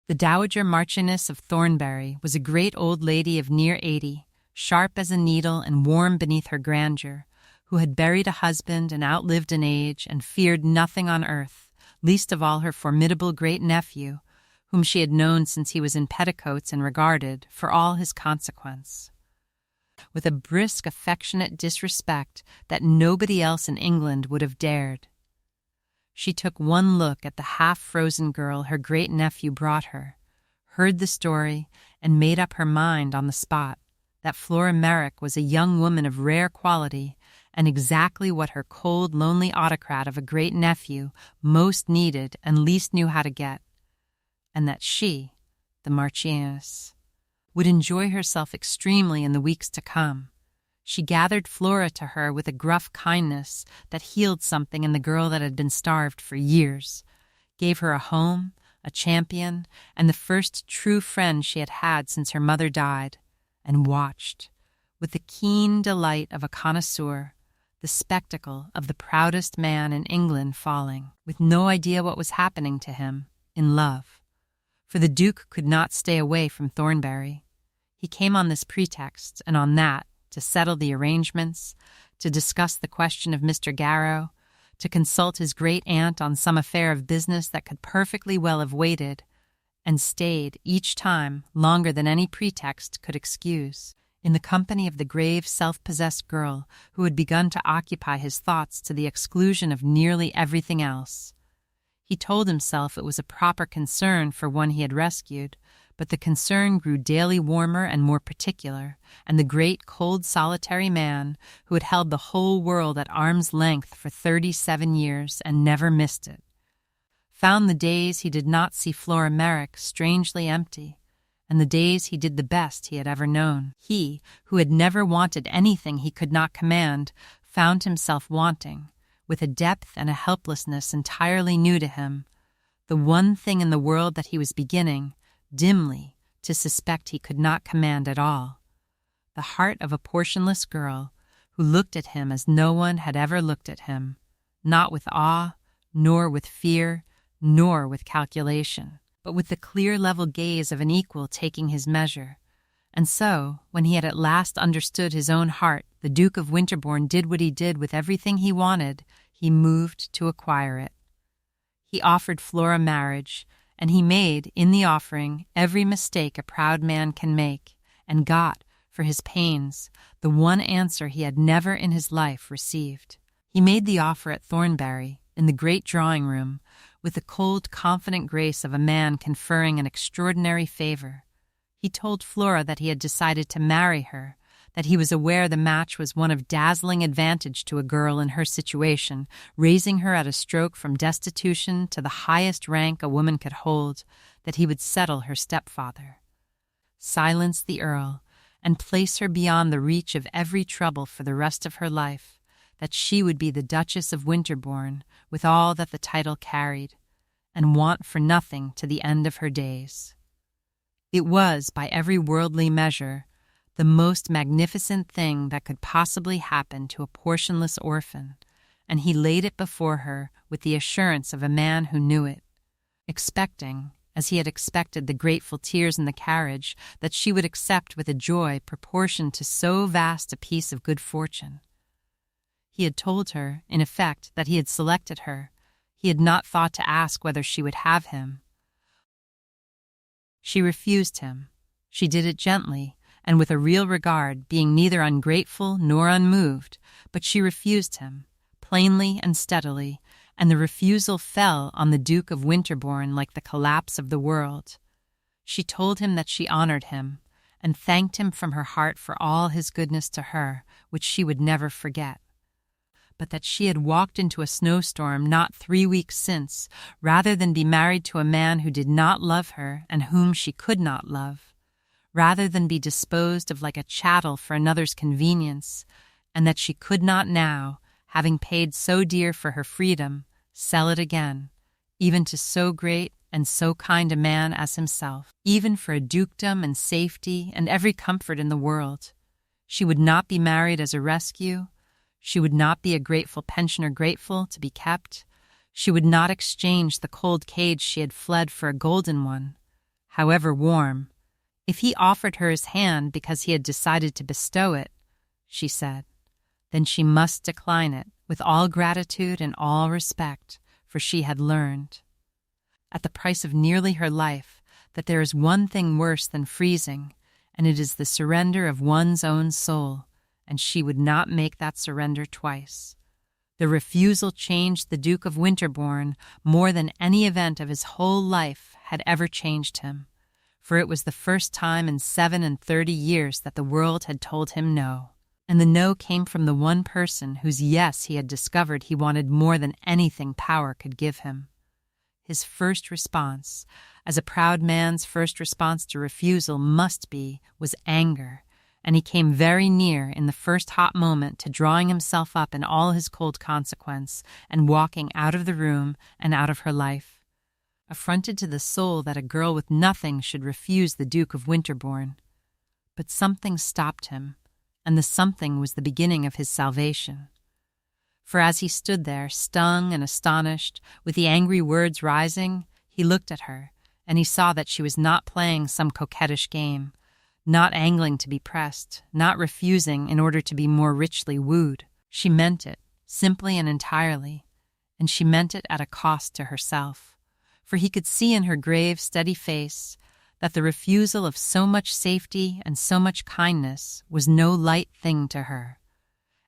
The Dowager Marchioness of Thornbury was a great old lady of near 80, sharp as a needle and warm beneath her grandeur, who had buried a husband and outlived an age and feared nothing on earth, least of all her formidable great-nephew, whom she had known since he was in petticoats and regarded, for all his consequence, with a brisk, affectionate disrespect that nobody else in England would have dared. She took one look at the half-frozen girl her great-nephew brought her, heard the story, and made up her mind on the spot that Flora Merrick was a young woman of rare quality and exactly what her cold, lonely autocrat of a great-nephew most needed and least knew how to get, and that she, the Marchioness, would enjoy herself extremely in the weeks to come. She gathered Flora to her with a gruff kindness that healed something in the girl that had been starved for years, gave her a home, a champion, and the first true friend she had had since her mother died, and watched, with the keen delight of a connoisseur, the spectacle of the proudest man in England falling, with no idea what was happening to him, in love. For the Duke could not stay away from Thornbury. He came on this pretext, and on that, to settle the arrangements, to discuss the question of Mr. Garrow, to consult his great-aunt on some affair of business that could perfectly well have waited, and stayed, each time, longer than any pretext could excuse, in the company of the grave, self-possessed girl who had begun to occupy his thoughts to the exclusion of nearly everything else. He told himself it was a proper concern for one he had rescued, but the concern grew daily warmer and more particular, and the great, cold, solitary man, who had held the whole world at arm's length for 37 years and never missed it, found the days he did not see Flora Merrick strangely empty, and the days he did the best he had ever known. He, who had never wanted anything he could not command, found himself wanting, with a depth and a helplessness entirely new to him, the one thing in the world that he was beginning, dimly, to suspect he could not command at all, the heart of a portionless girl who looked at him as no one had ever looked at him, not with awe, nor with fear, nor with calculation, but with the clear level gaze of an equal taking his measure. And so, when he had at last understood his own heart, the Duke of Winterbourne did what he did with everything he wanted. He moved to acquire it. He offered Flora marriage, and he made, in the offering, every mistake a proud man can make, and got, for his pains, the one answer he had never in his life received. He made the offer at Thornbury, in the great drawing-room, with the cold, confident grace of a man conferring an extraordinary favor. He told Flora that he had decided to marry her, that he was aware the match was one of dazzling advantage to a girl in her situation, raising her at a stroke from destitution to the highest rank a woman could hold, that he would settle her stepfather, silence the Earl, and place her beyond the reach of every trouble for the rest of her life, that she would be the Duchess of Winterbourne, with all that the title carried, and want for nothing to the end of her days. It was, by every worldly measure, the most magnificent thing that could possibly happen to a portionless orphan, and he laid it before her with the assurance of a man who knew it, expecting, as he had expected the grateful tears in the carriage, that she would accept with a joy proportioned to so vast a piece of good fortune. He had told her, in effect, that he had selected her. He had not thought to ask whether she would have him. She refused him. She did it gently, and with a real regard, being neither ungrateful nor unmoved, but she refused him, plainly and steadily, and the refusal fell on the Duke of Winterbourne like the collapse of the world. She told him that she honored him, and thanked him from her heart for all his goodness to her, which she would never forget. But that she had walked into a snowstorm not 3 weeks since, rather than be married to a man who did not love her and whom she could not love, rather than be disposed of like a chattel for another's convenience, and that she could not now, having paid so dear for her freedom, sell it again, even to so great and so kind a man as himself, even for a dukedom and safety and every comfort in the world. She would not be married as a rescue. She would not be a grateful pensioner grateful to be kept. She would not exchange the cold cage she had fled for a golden one, however warm. If he offered her his hand because he had decided to bestow it, she said, then she must decline it with all gratitude and all respect, for she had learned, at the price of nearly her life, that there is one thing worse than freezing, and it is the surrender of one's own soul, and she would not make that surrender twice. The refusal changed the Duke of Winterbourne more than any event of his whole life had ever changed him, for it was the first time in 37 years that the world had told him no. And the no came from the one person whose yes he had discovered he wanted more than anything power could give him. His first response, as a proud man's first response to refusal must be, was anger, and he came very near in the first hot moment to drawing himself up in all his cold consequence and walking out of the room and out of her life. Affronted to the soul that a girl with nothing should refuse the Duke of Winterbourne. But something stopped him, and the something was the beginning of his salvation. For as he stood there, stung and astonished, with the angry words rising, he looked at her, and he saw that she was not playing some coquettish game, not angling to be pressed, not refusing in order to be more richly wooed. She meant it, simply and entirely, and she meant it at a cost to herself, for he could see in her grave, steady face that the refusal of so much safety and so much kindness was no light thing to her,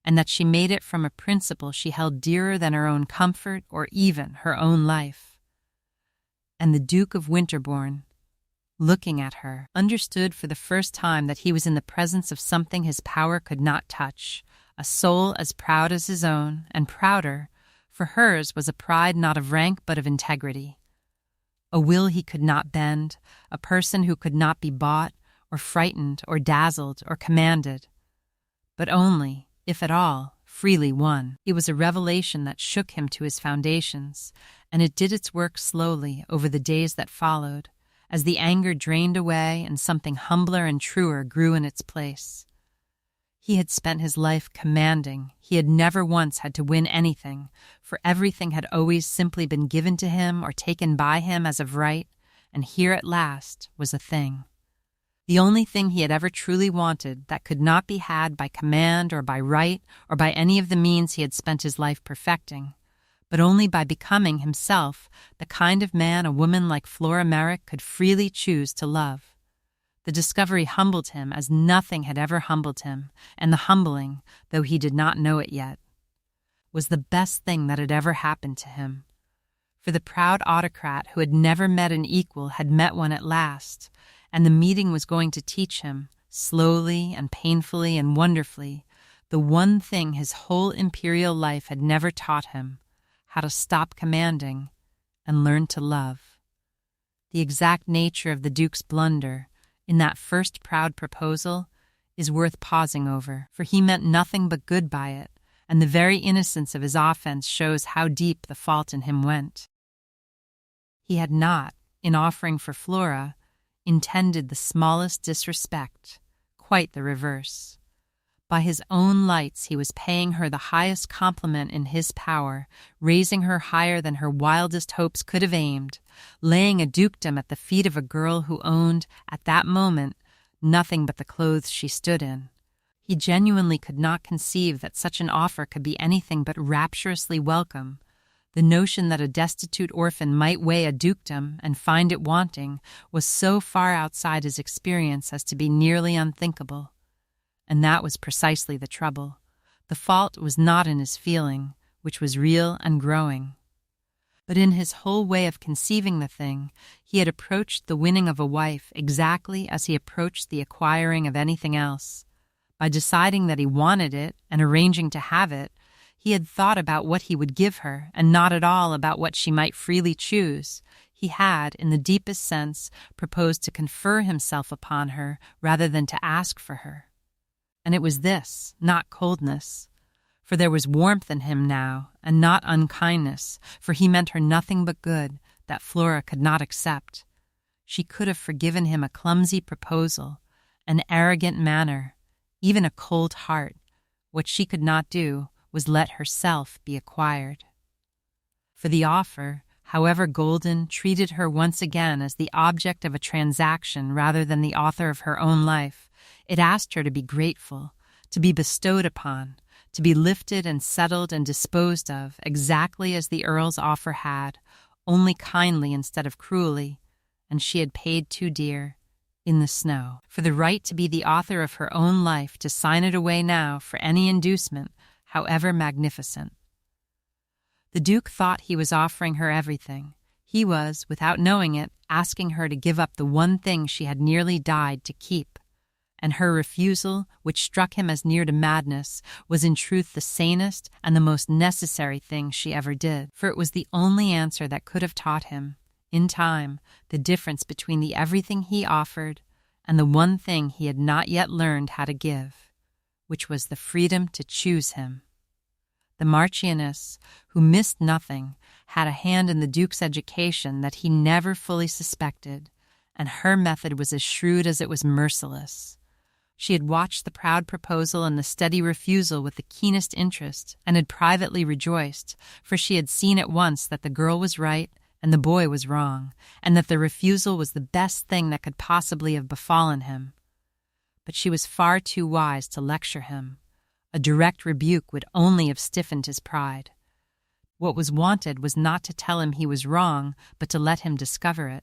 and that she made it from a principle she held dearer than her own comfort or even her own life. And the Duke of Winterbourne, looking at her, understood for the first time that he was in the presence of something his power could not touch, a soul as proud as his own, and prouder, for hers was a pride not of rank but of integrity. A will he could not bend, a person who could not be bought, or frightened, or dazzled, or commanded, but only, if at all, freely won. It was a revelation that shook him to his foundations, and it did its work slowly over the days that followed, as the anger drained away and something humbler and truer grew in its place. He had spent his life commanding. He had never once had to win anything, for everything had always simply been given to him or taken by him as of right, and here at last was a thing. The only thing he had ever truly wanted that could not be had by command or by right or by any of the means he had spent his life perfecting, but only by becoming himself the kind of man a woman like Flora Merrick could freely choose to love. The discovery humbled him as nothing had ever humbled him, and the humbling, though he did not know it yet, was the best thing that had ever happened to him. For the proud autocrat who had never met an equal had met one at last, and the meeting was going to teach him, slowly and painfully and wonderfully, the one thing his whole imperial life had never taught him, how to stop commanding and learn to love. The exact nature of the Duke's blunder, in that first proud proposal, is worth pausing over, for he meant nothing but good by it, and the very innocence of his offense shows how deep the fault in him went. He had not, in offering for Flora, intended the smallest disrespect, quite the reverse. By his own lights he was paying her the highest compliment in his power, raising her higher than her wildest hopes could have aimed, laying a dukedom at the feet of a girl who owned, at that moment, nothing but the clothes she stood in. He genuinely could not conceive that such an offer could be anything but rapturously welcome. The notion that a destitute orphan might weigh a dukedom and find it wanting was so far outside his experience as to be nearly unthinkable. And that was precisely the trouble. The fault was not in his feeling, which was real and growing. But in his whole way of conceiving the thing, he had approached the winning of a wife exactly as he approached the acquiring of anything else. By deciding that he wanted it and arranging to have it, he had thought about what he would give her and not at all about what she might freely choose. He had, in the deepest sense, proposed to confer himself upon her rather than to ask for her. And it was this, not coldness. For there was warmth in him now, and not unkindness, for he meant her nothing but good that Flora could not accept. She could have forgiven him a clumsy proposal, an arrogant manner, even a cold heart. What she could not do was let herself be acquired. For the offer, however golden, treated her once again as the object of a transaction rather than the author of her own life. It asked her to be grateful, to be bestowed upon, to be lifted and settled and disposed of exactly as the Earl's offer had, only kindly instead of cruelly, and she had paid too dear, in the snow, for the right to be the author of her own life, to sign it away now for any inducement, however magnificent. The Duke thought he was offering her everything. He was, without knowing it, asking her to give up the one thing she had nearly died to keep. And her refusal, which struck him as near to madness, was in truth the sanest and the most necessary thing she ever did, for it was the only answer that could have taught him, in time, the difference between the everything he offered and the one thing he had not yet learned how to give, which was the freedom to choose him. The Marchioness, who missed nothing, had a hand in the Duke's education that he never fully suspected, and her method was as shrewd as it was merciless. She had watched the proud proposal and the steady refusal with the keenest interest, and had privately rejoiced, for she had seen at once that the girl was right and the boy was wrong, and that the refusal was the best thing that could possibly have befallen him. But she was far too wise to lecture him. A direct rebuke would only have stiffened his pride. What was wanted was not to tell him he was wrong, but to let him discover it.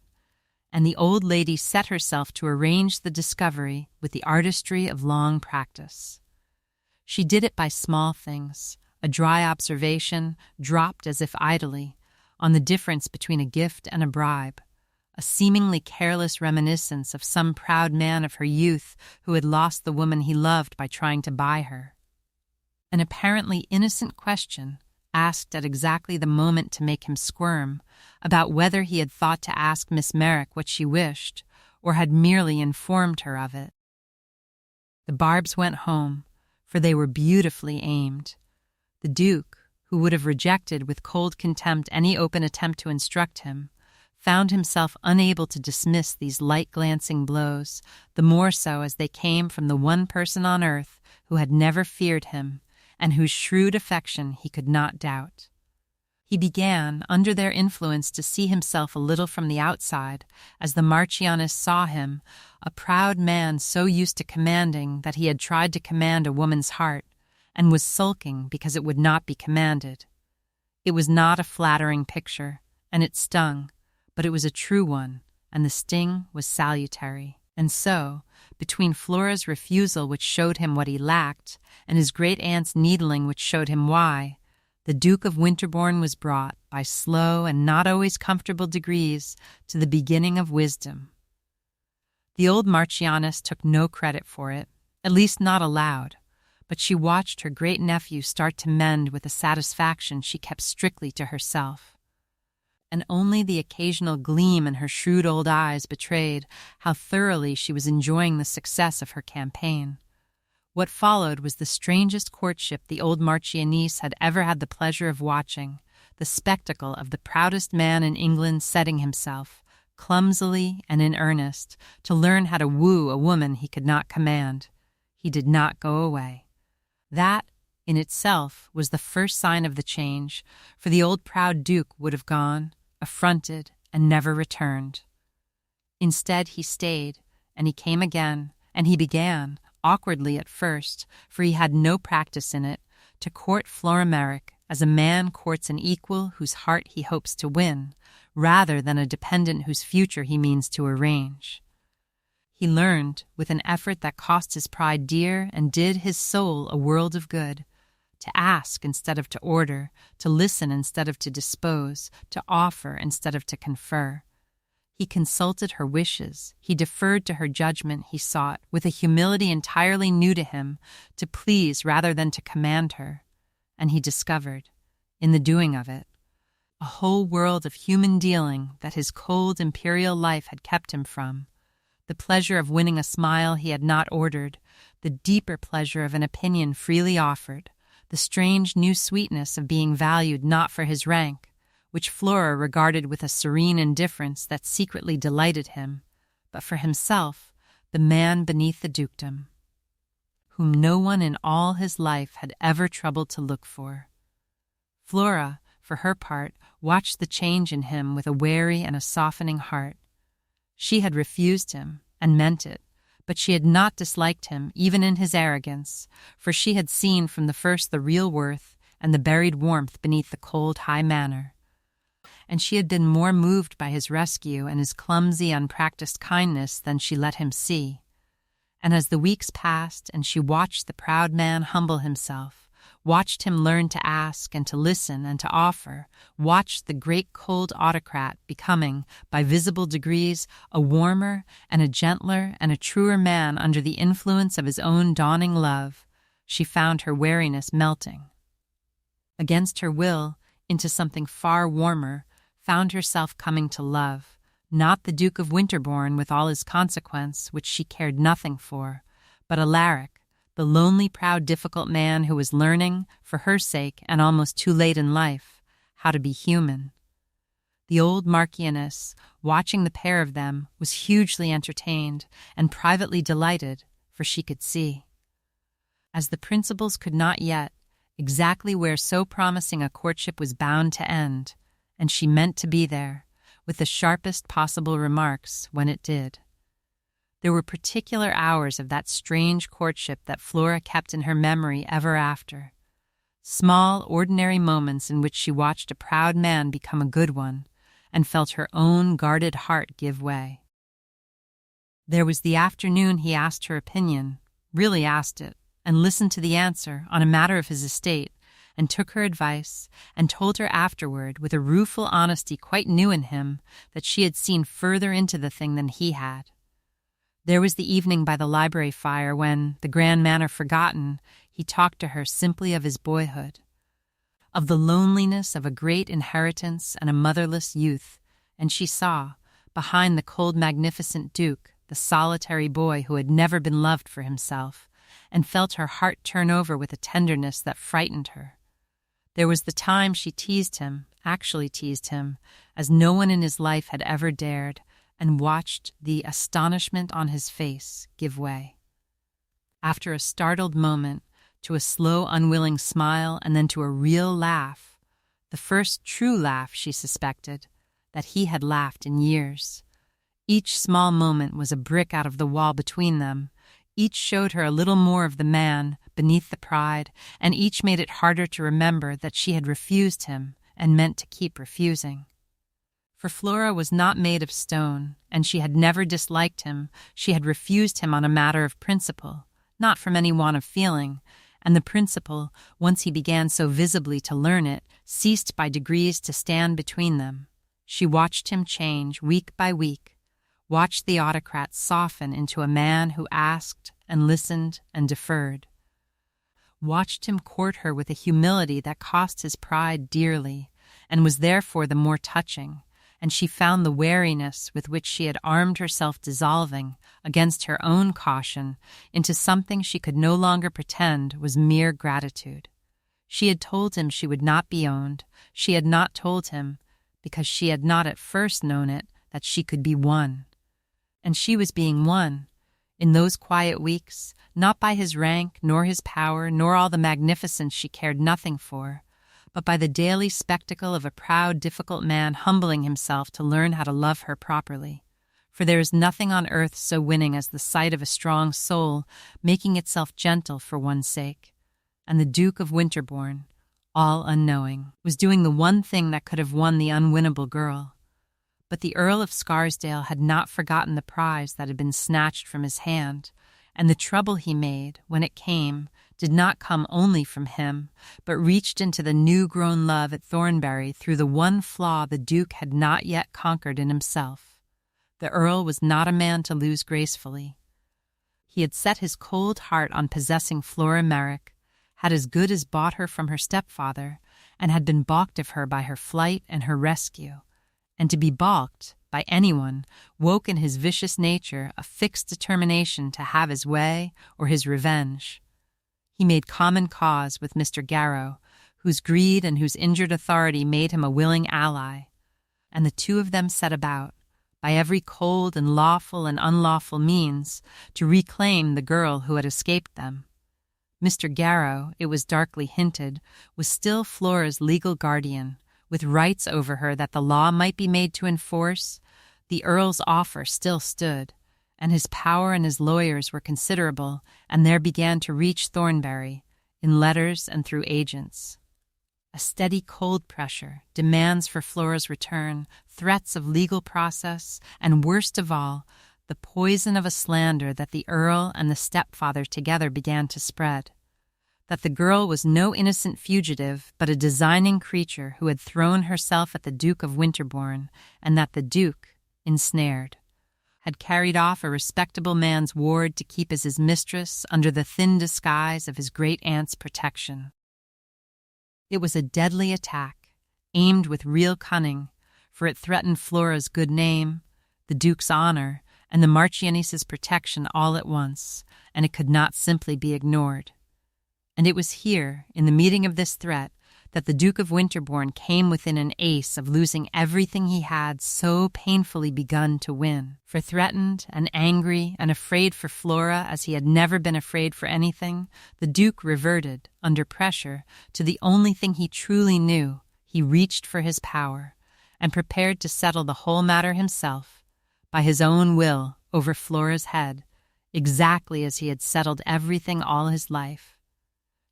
And the old lady set herself to arrange the discovery with the artistry of long practice. She did it by small things, a dry observation, dropped as if idly, on the difference between a gift and a bribe, a seemingly careless reminiscence of some proud man of her youth who had lost the woman he loved by trying to buy her. An apparently innocent question, asked at exactly the moment to make him squirm, about whether he had thought to ask Miss Merrick what she wished, or had merely informed her of it. The barbs went home, for they were beautifully aimed. The Duke, who would have rejected with cold contempt any open attempt to instruct him, found himself unable to dismiss these light-glancing blows, the more so as they came from the one person on earth who had never feared him, and whose shrewd affection he could not doubt. He began, under their influence, to see himself a little from the outside, as the Marchioness saw him, a proud man so used to commanding that he had tried to command a woman's heart, and was sulking because it would not be commanded. It was not a flattering picture, and it stung, but it was a true one, and the sting was salutary. And so, between Flora's refusal which showed him what he lacked, and his great-aunt's needling which showed him why, the Duke of Winterbourne was brought, by slow and not always comfortable degrees, to the beginning of wisdom. The old Marchioness took no credit for it, at least not aloud, but she watched her great-nephew start to mend with a satisfaction she kept strictly to herself. And only the occasional gleam in her shrewd old eyes betrayed how thoroughly she was enjoying the success of her campaign. What followed was the strangest courtship the old Marchioness had ever had the pleasure of watching, the spectacle of the proudest man in England setting himself, clumsily and in earnest, to learn how to woo a woman he could not command. He did not go away. That, in itself, was the first sign of the change, for the old proud Duke would have gone, affronted, and never returned. Instead, he stayed, and he came again, and he began, awkwardly at first, for he had no practice in it, to court Flora Merrick as a man courts an equal whose heart he hopes to win, rather than a dependent whose future he means to arrange. He learned, with an effort that cost his pride dear and did his soul a world of good, to ask instead of to order, to listen instead of to dispose, to offer instead of to confer. He consulted her wishes, he deferred to her judgment, he sought, with a humility entirely new to him, to please rather than to command her. And he discovered, in the doing of it, a whole world of human dealing that his cold imperial life had kept him from, the pleasure of winning a smile he had not ordered, the deeper pleasure of an opinion freely offered, the strange new sweetness of being valued not for his rank, which Flora regarded with a serene indifference that secretly delighted him, but for himself, the man beneath the dukedom, whom no one in all his life had ever troubled to look for. Flora, for her part, watched the change in him with a wary and a softening heart. She had refused him, and meant it, but she had not disliked him, even in his arrogance, for she had seen from the first the real worth and the buried warmth beneath the cold, high manner. And she had been more moved by his rescue and his clumsy, unpracticed kindness than she let him see. And as the weeks passed and she watched the proud man humble himself, watched him learn to ask and to listen and to offer, watched the great cold autocrat becoming, by visible degrees, a warmer and a gentler and a truer man under the influence of his own dawning love, she found her wariness melting. Against her will, into something far warmer, found herself coming to love, not the Duke of Winterbourne with all his consequence, which she cared nothing for, but Alaric, the lonely, proud, difficult man who was learning, for her sake and almost too late in life, how to be human. The old Marchioness, watching the pair of them, was hugely entertained and privately delighted, for she could see, as the principals could not yet, exactly where so promising a courtship was bound to end, and she meant to be there, with the sharpest possible remarks when it did. There were particular hours of that strange courtship that Flora kept in her memory ever after. Small, ordinary moments in which she watched a proud man become a good one, and felt her own guarded heart give way. There was the afternoon he asked her opinion, really asked it, and listened to the answer on a matter of his estate, and took her advice, and told her afterward, with a rueful honesty quite new in him, that she had seen further into the thing than he had. There was the evening by the library fire when, the grand manner forgotten, he talked to her simply of his boyhood, of the loneliness of a great inheritance and a motherless youth, and she saw, behind the cold magnificent Duke, the solitary boy who had never been loved for himself, and felt her heart turn over with a tenderness that frightened her. There was the time she teased him, actually teased him, as no one in his life had ever dared, and watched the astonishment on his face give way. After a startled moment, to a slow, unwilling smile, and then to a real laugh, the first true laugh, she suspected, that he had laughed in years. Each small moment was a brick out of the wall between them. Each showed her a little more of the man beneath the pride, and each made it harder to remember that she had refused him and meant to keep refusing. For Flora was not made of stone, and she had never disliked him. She had refused him on a matter of principle, not from any want of feeling, and the principle, once he began so visibly to learn it, ceased by degrees to stand between them. She watched him change week by week, watched the autocrat soften into a man who asked and listened and deferred, watched him court her with a humility that cost his pride dearly, and was therefore the more touching, and she found the wariness with which she had armed herself dissolving, against her own caution, into something she could no longer pretend was mere gratitude. She had told him she would not be owned. She had not told him, because she had not at first known it, that she could be won. And she was being won, in those quiet weeks, not by his rank, nor his power, nor all the magnificence she cared nothing for, but by the daily spectacle of a proud, difficult man humbling himself to learn how to love her properly. For there is nothing on earth so winning as the sight of a strong soul making itself gentle for one's sake. And the Duke of Winterbourne, all unknowing, was doing the one thing that could have won the unwinnable girl. But the Earl of Scarsdale had not forgotten the prize that had been snatched from his hand, and the trouble he made, when it came, did not come only from him, but reached into the new-grown love at Thornbury through the one flaw the Duke had not yet conquered in himself. The Earl was not a man to lose gracefully. He had set his cold heart on possessing Flora Merrick, had as good as bought her from her stepfather, and had been balked of her by her flight and her rescue. And to be balked by anyone woke in his vicious nature a fixed determination to have his way or his revenge. He made common cause with Mr. Garrow, whose greed and whose injured authority made him a willing ally, and the two of them set about, by every cold and lawful and unlawful means, to reclaim the girl who had escaped them. Mr. Garrow, it was darkly hinted, was still Flora's legal guardian, with rights over her that the law might be made to enforce. The Earl's offer still stood, and his power and his lawyers were considerable, and there began to reach Thornbury, in letters and through agents. A steady cold pressure, demands for Flora's return, threats of legal process, and worst of all, the poison of a slander that the Earl and the stepfather together began to spread. That the girl was no innocent fugitive, but a designing creature who had thrown herself at the Duke of Winterbourne, and that the Duke, ensnared, had carried off a respectable man's ward to keep as his mistress under the thin disguise of his great-aunt's protection. It was a deadly attack, aimed with real cunning, for it threatened Flora's good name, the Duke's honor, and the Marchioness's protection all at once, and it could not simply be ignored. And it was here, in the meeting of this threat, that the Duke of Winterbourne came within an ace of losing everything he had so painfully begun to win. For threatened and angry and afraid for Flora as he had never been afraid for anything, the Duke reverted, under pressure, to the only thing he truly knew. He reached for his power, and prepared to settle the whole matter himself, by his own will, over Flora's head, exactly as he had settled everything all his life.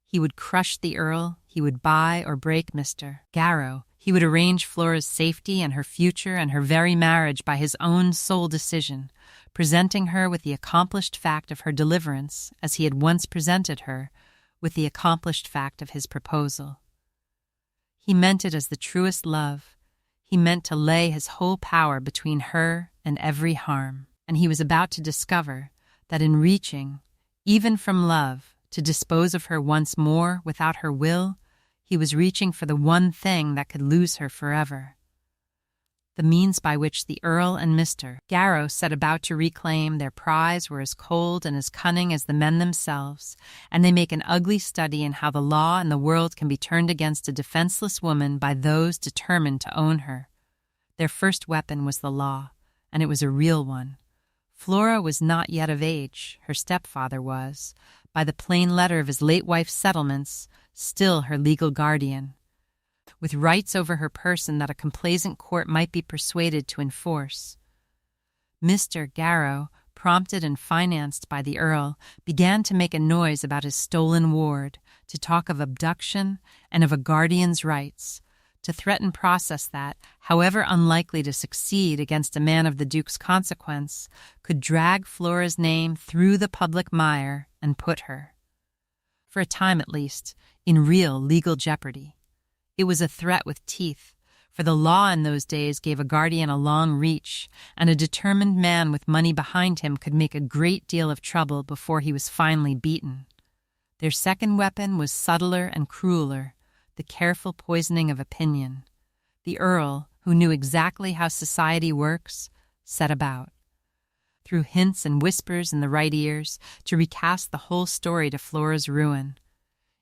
He would crush the Earl, he would buy or break Mr. Garrow, he would arrange Flora's safety and her future and her very marriage by his own sole decision, presenting her with the accomplished fact of her deliverance, as he had once presented her with the accomplished fact of his proposal. He meant it as the truest love. He meant to lay his whole power between her and every harm, and he was about to discover that in reaching, even from love, to dispose of her once more without her will, he was reaching for the one thing that could lose her forever. The means by which the Earl and Mr. Garrow set about to reclaim their prize were as cold and as cunning as the men themselves, and they make an ugly study in how the law and the world can be turned against a defenseless woman by those determined to own her. Their first weapon was the law, and it was a real one. Flora was not yet of age, her stepfather was, by the plain letter of his late wife's settlements, still her legal guardian, with rights over her person that a complaisant court might be persuaded to enforce. Mr. Garrow, prompted and financed by the Earl, began to make a noise about his stolen ward, to talk of abduction and of a guardian's rights, to threaten process that, however unlikely to succeed against a man of the Duke's consequence, could drag Flora's name through the public mire and put her, for a time at least, in real legal jeopardy. It was a threat with teeth, for the law in those days gave a guardian a long reach, and a determined man with money behind him could make a great deal of trouble before he was finally beaten. Their second weapon was subtler and crueler, the careful poisoning of opinion. The Earl, who knew exactly how society works, set about, through hints and whispers in the right ears, to recast the whole story to Flora's ruin.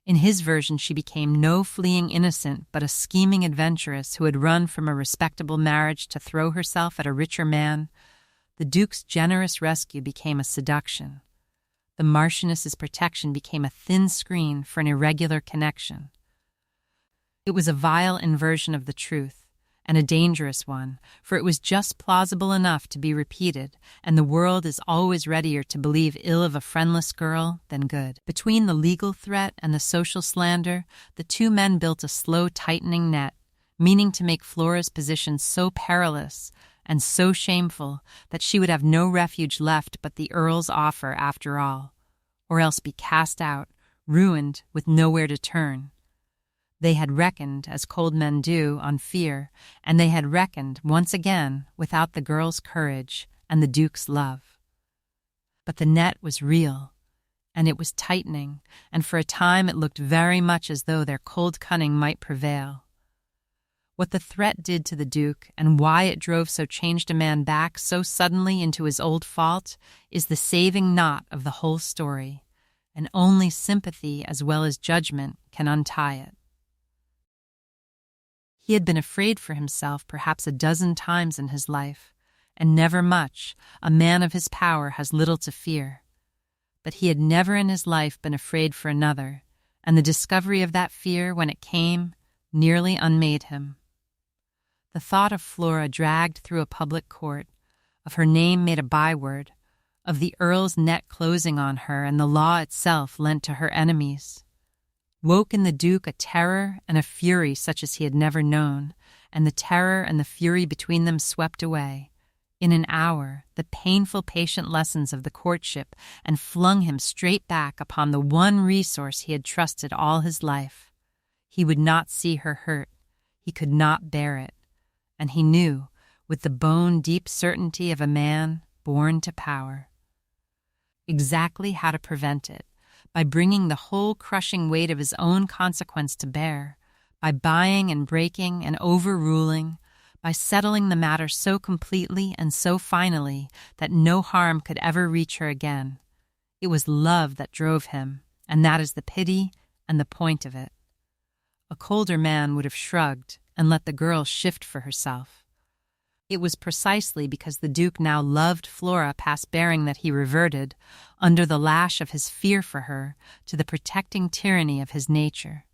In his version she became no fleeing innocent, but a scheming adventuress who had run from a respectable marriage to throw herself at a richer man. The Duke's generous rescue became a seduction. The Marchioness's protection became a thin screen for an irregular connection. It was a vile inversion of the truth, and a dangerous one, for it was just plausible enough to be repeated, and the world is always readier to believe ill of a friendless girl than good. Between the legal threat and the social slander, the two men built a slow tightening net, meaning to make Flora's position so perilous and so shameful that she would have no refuge left but the Earl's offer after all, or else be cast out, ruined with nowhere to turn. They had reckoned, as cold men do, on fear, and they had reckoned, once again, without the girl's courage and the Duke's love. But the net was real, and it was tightening, and for a time it looked very much as though their cold cunning might prevail. What the threat did to the Duke, and why it drove so changed a man back so suddenly into his old fault, is the saving knot of the whole story, and only sympathy as well as judgment can untie it. He had been afraid for himself perhaps a dozen times in his life, and never much. A man of his power has little to fear. But he had never in his life been afraid for another, and the discovery of that fear, when it came, nearly unmade him. The thought of Flora dragged through a public court, of her name made a byword, of the Earl's net closing on her and the law itself lent to her enemies, woke in the Duke a terror and a fury such as he had never known, and the terror and the fury between them swept away, in an hour, the painful patient lessons of the courtship, and flung him straight back upon the one resource he had trusted all his life. He would not see her hurt. He could not bear it. And he knew, with the bone-deep certainty of a man born to power, exactly how to prevent it, by bringing the whole crushing weight of his own consequence to bear, by buying and breaking and overruling, by settling the matter so completely and so finally that no harm could ever reach her again. It was love that drove him, and that is the pity and the point of it. A colder man would have shrugged and let the girl shift for herself. It was precisely because the Duke now loved Flora past bearing that he reverted, under the lash of his fear for her, to the protecting tyranny of his nature.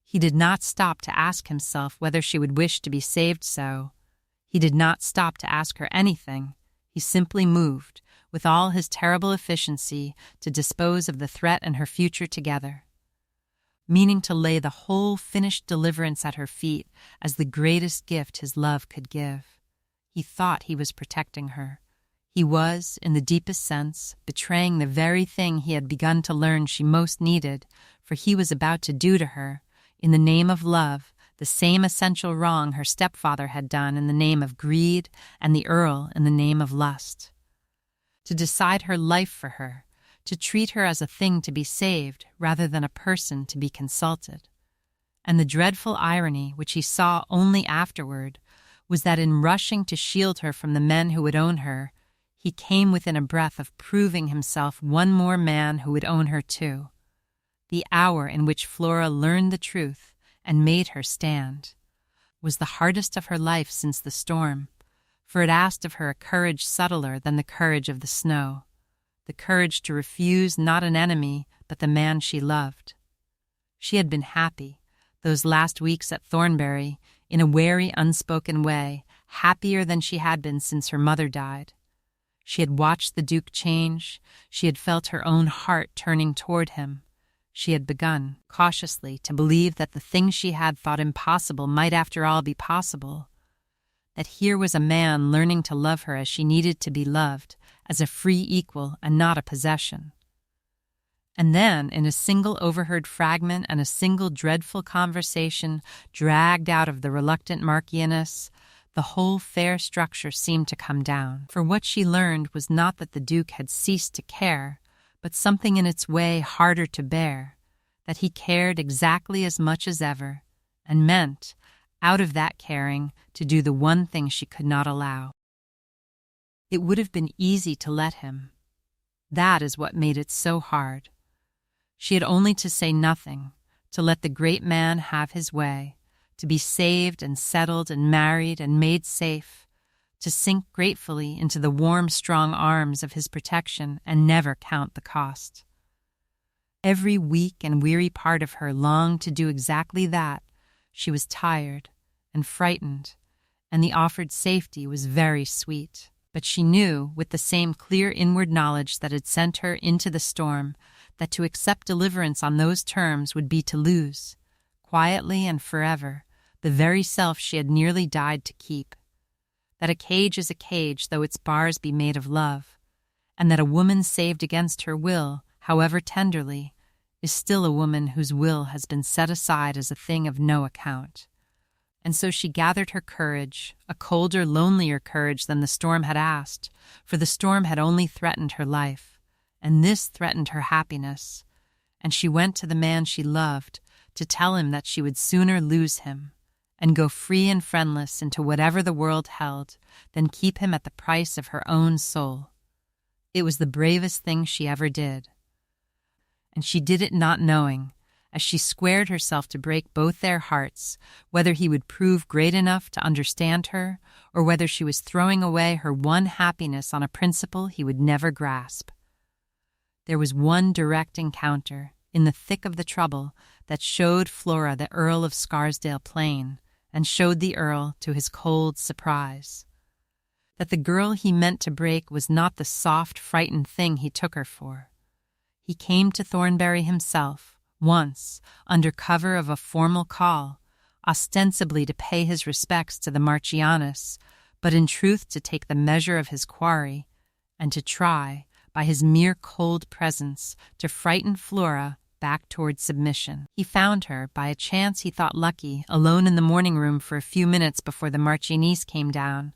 He did not stop to ask himself whether she would wish to be saved so. He did not stop to ask her anything. He simply moved, with all his terrible efficiency, to dispose of the threat and her future together, meaning to lay the whole finished deliverance at her feet as the greatest gift his love could give. He thought he was protecting her. He was, in the deepest sense, betraying the very thing he had begun to learn she most needed, for he was about to do to her, in the name of love, the same essential wrong her stepfather had done in the name of greed and the Earl in the name of lust. To decide her life for her, to treat her as a thing to be saved rather than a person to be consulted. And the dreadful irony, which he saw only afterward, was that in rushing to shield her from the men who would own her, he came within a breath of proving himself one more man who would own her too. The hour in which Flora learned the truth and made her stand was the hardest of her life since the storm, for it asked of her a courage subtler than the courage of the snow, the courage to refuse not an enemy but the man she loved. She had been happy, those last weeks at Thornbury, in a wary, unspoken way, happier than she had been since her mother died. She had watched the Duke change. She had felt her own heart turning toward him. She had begun, cautiously, to believe that the thing she had thought impossible might after all be possible, that here was a man learning to love her as she needed to be loved, as a free equal and not a possession. And then, in a single overheard fragment and a single dreadful conversation dragged out of the reluctant Marchioness, the whole fair structure seemed to come down. For what she learned was not that the Duke had ceased to care, but something in its way harder to bear, that he cared exactly as much as ever, and meant, out of that caring, to do the one thing she could not allow. It would have been easy to let him. That is what made it so hard. She had only to say nothing, to let the great man have his way, to be saved and settled and married and made safe, to sink gratefully into the warm, strong arms of his protection and never count the cost. Every weak and weary part of her longed to do exactly that. She was tired and frightened, and the offered safety was very sweet. But she knew, with the same clear inward knowledge that had sent her into the storm, that to accept deliverance on those terms would be to lose, quietly and forever, the very self she had nearly died to keep. That a cage is a cage though its bars be made of love, and that a woman saved against her will, however tenderly, is still a woman whose will has been set aside as a thing of no account. And so she gathered her courage, a colder, lonelier courage than the storm had asked, for the storm had only threatened her life, and this threatened her happiness. And she went to the man she loved to tell him that she would sooner lose him and go free and friendless into whatever the world held than keep him at the price of her own soul. It was the bravest thing she ever did. And she did it not knowing, as she squared herself to break both their hearts, whether he would prove great enough to understand her, or whether she was throwing away her one happiness on a principle he would never grasp. There was one direct encounter, in the thick of the trouble, that showed Flora the Earl of Scarsdale plain, and showed the Earl, to his cold surprise, that the girl he meant to break was not the soft, frightened thing he took her for. He came to Thornbury himself, once, under cover of a formal call, ostensibly to pay his respects to the Marchioness, but in truth to take the measure of his quarry, and to try, by his mere cold presence, to frighten Flora back toward submission. He found her, by a chance he thought lucky, alone in the morning room for a few minutes before the Marchioness came down,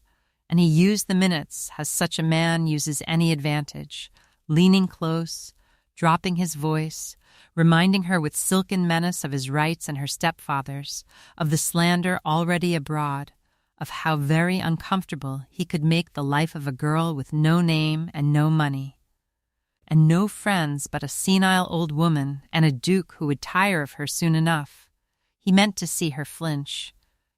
and he used the minutes as such a man uses any advantage, leaning close, dropping his voice, reminding her with silken menace of his rights and her stepfather's, of the slander already abroad, of how very uncomfortable he could make the life of a girl with no name and no money, and no friends but a senile old woman and a duke who would tire of her soon enough. He meant to see her flinch.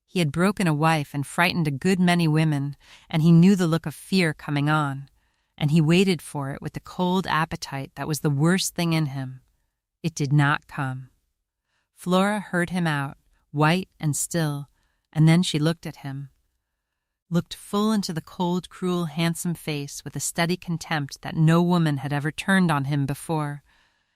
He had broken a wife and frightened a good many women, and he knew the look of fear coming on, and he waited for it with the cold appetite that was the worst thing in him. It did not come. Flora heard him out, white and still, and then she looked at him, looked full into the cold, cruel, handsome face with a steady contempt that no woman had ever turned on him before,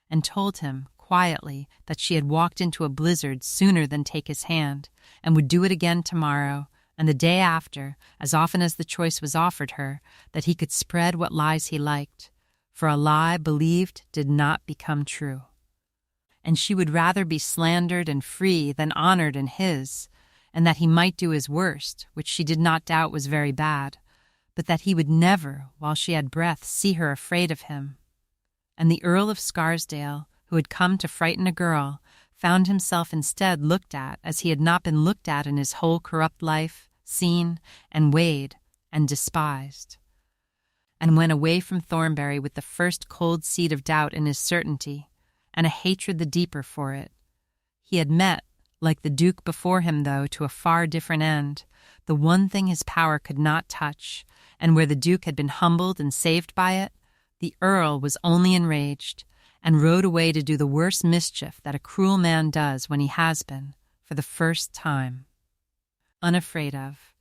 and told him, quietly, that she had walked into a blizzard sooner than take his hand, and would do it again tomorrow, and the day after, as often as the choice was offered her, that he could spread what lies he liked, for a lie believed did not become true. And she would rather be slandered and free than honored in his, and that he might do his worst, which she did not doubt was very bad, but that he would never, while she had breath, see her afraid of him. And the Earl of Scarsdale, who had come to frighten a girl, found himself instead looked at as he had not been looked at in his whole corrupt life, seen and weighed and despised, and went away from Thornbury with the first cold seed of doubt in his certainty, and a hatred the deeper for it. He had met, like the Duke before him, though to a far different end, the one thing his power could not touch, and where the Duke had been humbled and saved by it, the Earl was only enraged, and rode away to do the worst mischief that a cruel man does when he has been, for the first time, unafraid of.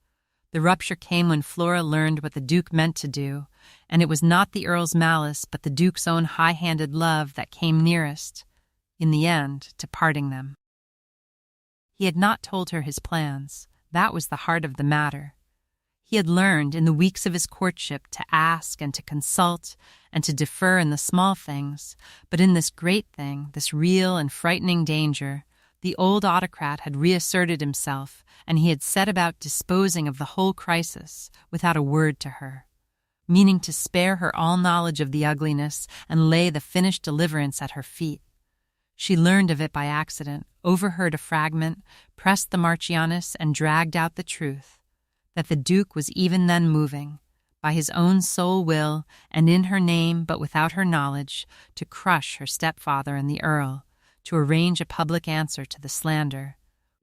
The rupture came when Flora learned what the Duke meant to do, and it was not the Earl's malice but the Duke's own high-handed love that came nearest, in the end, to parting them. He had not told her his plans. That was the heart of the matter. He had learned in the weeks of his courtship to ask and to consult and to defer in the small things, but in this great thing, this real and frightening danger, the old autocrat had reasserted himself, and he had set about disposing of the whole crisis without a word to her, meaning to spare her all knowledge of the ugliness and lay the finished deliverance at her feet. She learned of it by accident, overheard a fragment, pressed the Marchioness, and dragged out the truth, that the Duke was even then moving, by his own sole will and in her name but without her knowledge, to crush her stepfather and the Earl, to arrange a public answer to the slander,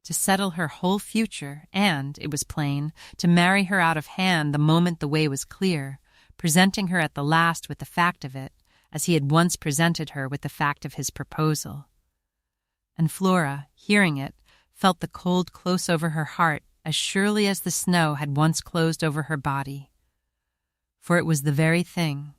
to settle her whole future and, it was plain, to marry her out of hand the moment the way was clear, presenting her at the last with the fact of it, as he had once presented her with the fact of his proposal. And Flora, hearing it, felt the cold close over her heart as surely as the snow had once closed over her body. For it was the very thing.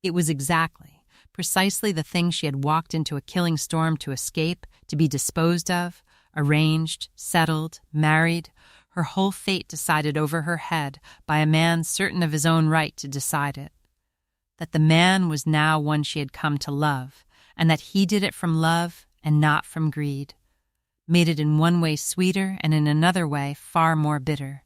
It was exactly, precisely the thing she had walked into a killing storm to escape, to be disposed of, arranged, settled, married, her whole fate decided over her head by a man certain of his own right to decide it. That the man was now one she had come to love, and that he did it from love and not from greed, made it in one way sweeter and in another way far more bitter.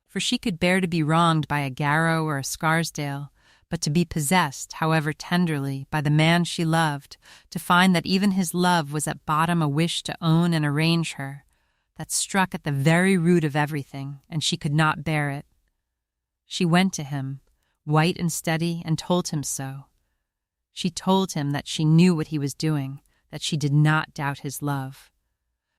For she could bear to be wronged by a Garrow or a Scarsdale, but to be possessed, however tenderly, by the man she loved, to find that even his love was at bottom a wish to own and arrange her, that struck at the very root of everything, and she could not bear it. She went to him, white and steady, and told him so. She told him that she knew what he was doing, that she did not doubt his love,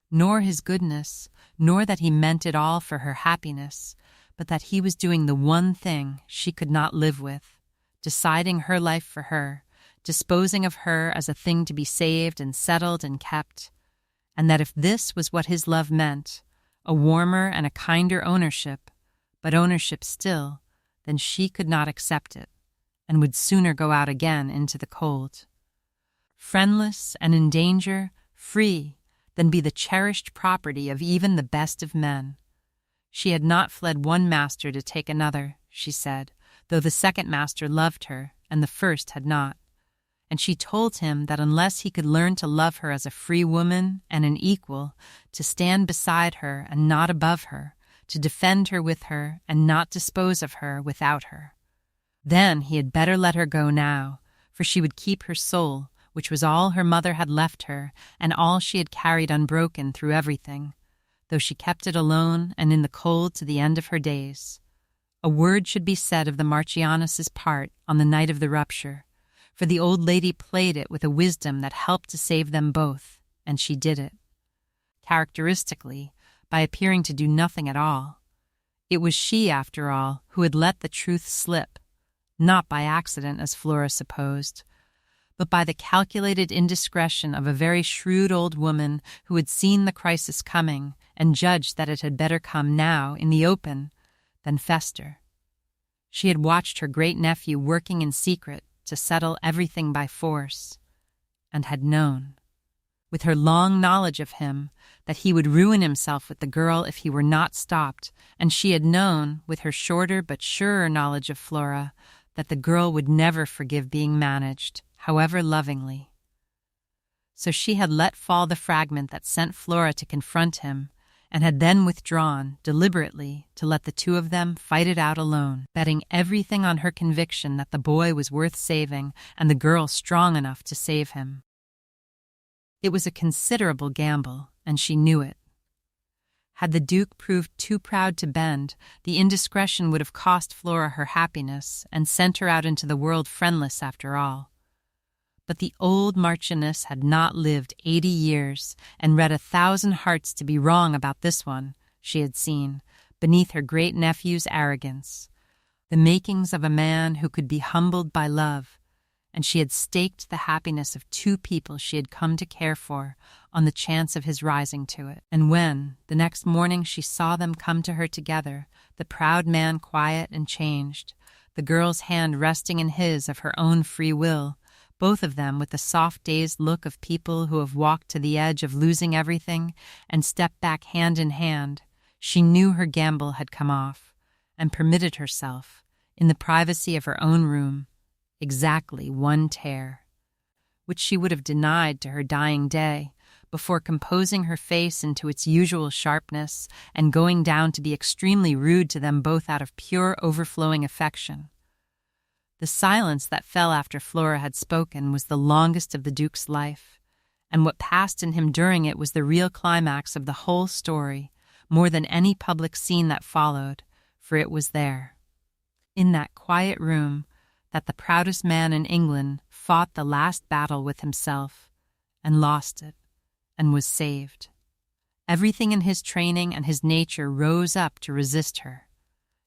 nor his goodness, nor that he meant it all for her happiness, but that he was doing the one thing she could not live with, deciding her life for her, disposing of her as a thing to be saved and settled and kept, and that if this was what his love meant, a warmer and a kinder ownership, but ownership still, then she could not accept it, and would sooner go out again into the cold. Friendless and in danger, free, than be the cherished property of even the best of men. She had not fled one master to take another, she said, though the second master loved her, and the first had not. And she told him that unless he could learn to love her as a free woman and an equal, to stand beside her and not above her, to defend her with her and not dispose of her without her, then he had better let her go now, for she would keep her soul, which was all her mother had left her and all she had carried unbroken through everything, though she kept it alone and in the cold to the end of her days. A word should be said of the Marchioness's part on the night of the rupture, for the old lady played it with a wisdom that helped to save them both, and she did it. Characteristically, by appearing to do nothing at all. It was she, after all, who had let the truth slip, not by accident, as Flora supposed, but by the calculated indiscretion of a very shrewd old woman who had seen the crisis coming and judged that it had better come now, in the open, than fester. She had watched her great-nephew working in secret to settle everything by force, and had known, with her long knowledge of him, that he would ruin himself with the girl if he were not stopped, and she had known, with her shorter but surer knowledge of Flora, that the girl would never forgive being managed, however lovingly. So she had let fall the fragment that sent Flora to confront him, and had then withdrawn, deliberately, to let the two of them fight it out alone, betting everything on her conviction that the boy was worth saving and the girl strong enough to save him. It was a considerable gamble, and she knew it. Had the Duke proved too proud to bend, the indiscretion would have cost Flora her happiness and sent her out into the world friendless after all. But the old Marchioness had not lived 80 years and read 1,000 hearts to be wrong about this one, she had seen, beneath her great-nephew's arrogance, the makings of a man who could be humbled by love, and she had staked the happiness of two people she had come to care for on the chance of his rising to it. And when, the next morning, she saw them come to her together, the proud man quiet and changed, the girl's hand resting in his of her own free will, both of them with the soft dazed look of people who have walked to the edge of losing everything and stepped back hand in hand, she knew her gamble had come off, and permitted herself, in the privacy of her own room, exactly one tear, which she would have denied to her dying day, before composing her face into its usual sharpness and going down to be extremely rude to them both out of pure overflowing affection. The silence that fell after Flora had spoken was the longest of the Duke's life, and what passed in him during it was the real climax of the whole story, more than any public scene that followed, for it was there, in that quiet room, that the proudest man in England fought the last battle with himself, and lost it, and was saved. Everything in his training and his nature rose up to resist her.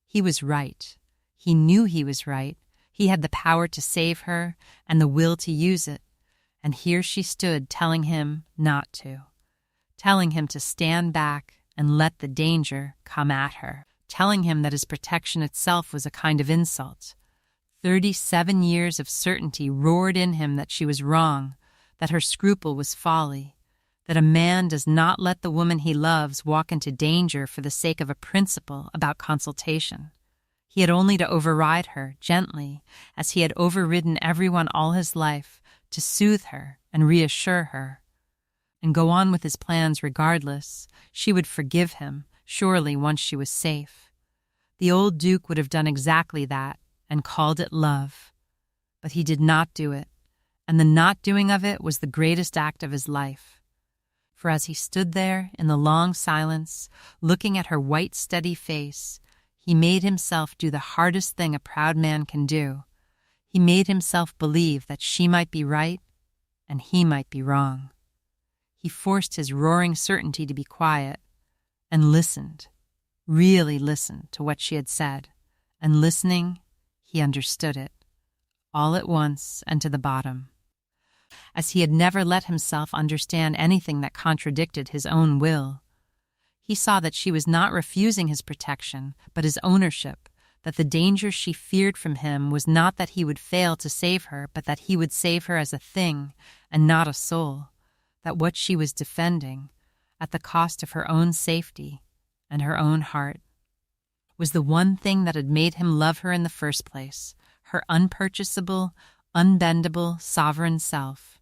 He was right. He knew he was right. He had the power to save her and the will to use it, and here she stood telling him not to, telling him to stand back and let the danger come at her, telling him that his protection itself was a kind of insult. 37 years of certainty roared in him that she was wrong, that her scruple was folly, that a man does not let the woman he loves walk into danger for the sake of a principle about consultation. He had only to override her, gently, as he had overridden everyone all his life, to soothe her and reassure her, and go on with his plans regardless. She would forgive him, surely, once she was safe. The old Duke would have done exactly that and called it love. But he did not do it, and the not doing of it was the greatest act of his life. For as he stood there in the long silence, looking at her white, steady face, he made himself do the hardest thing a proud man can do. He made himself believe that she might be right and he might be wrong. He forced his roaring certainty to be quiet and listened, really listened to what she had said, and listening, he understood it, all at once and to the bottom. As he had never let himself understand anything that contradicted his own will, he saw that she was not refusing his protection, but his ownership, that the danger she feared from him was not that he would fail to save her, but that he would save her as a thing and not a soul, that what she was defending, at the cost of her own safety and her own heart, was the one thing that had made him love her in the first place, her unpurchasable, unbendable, sovereign self.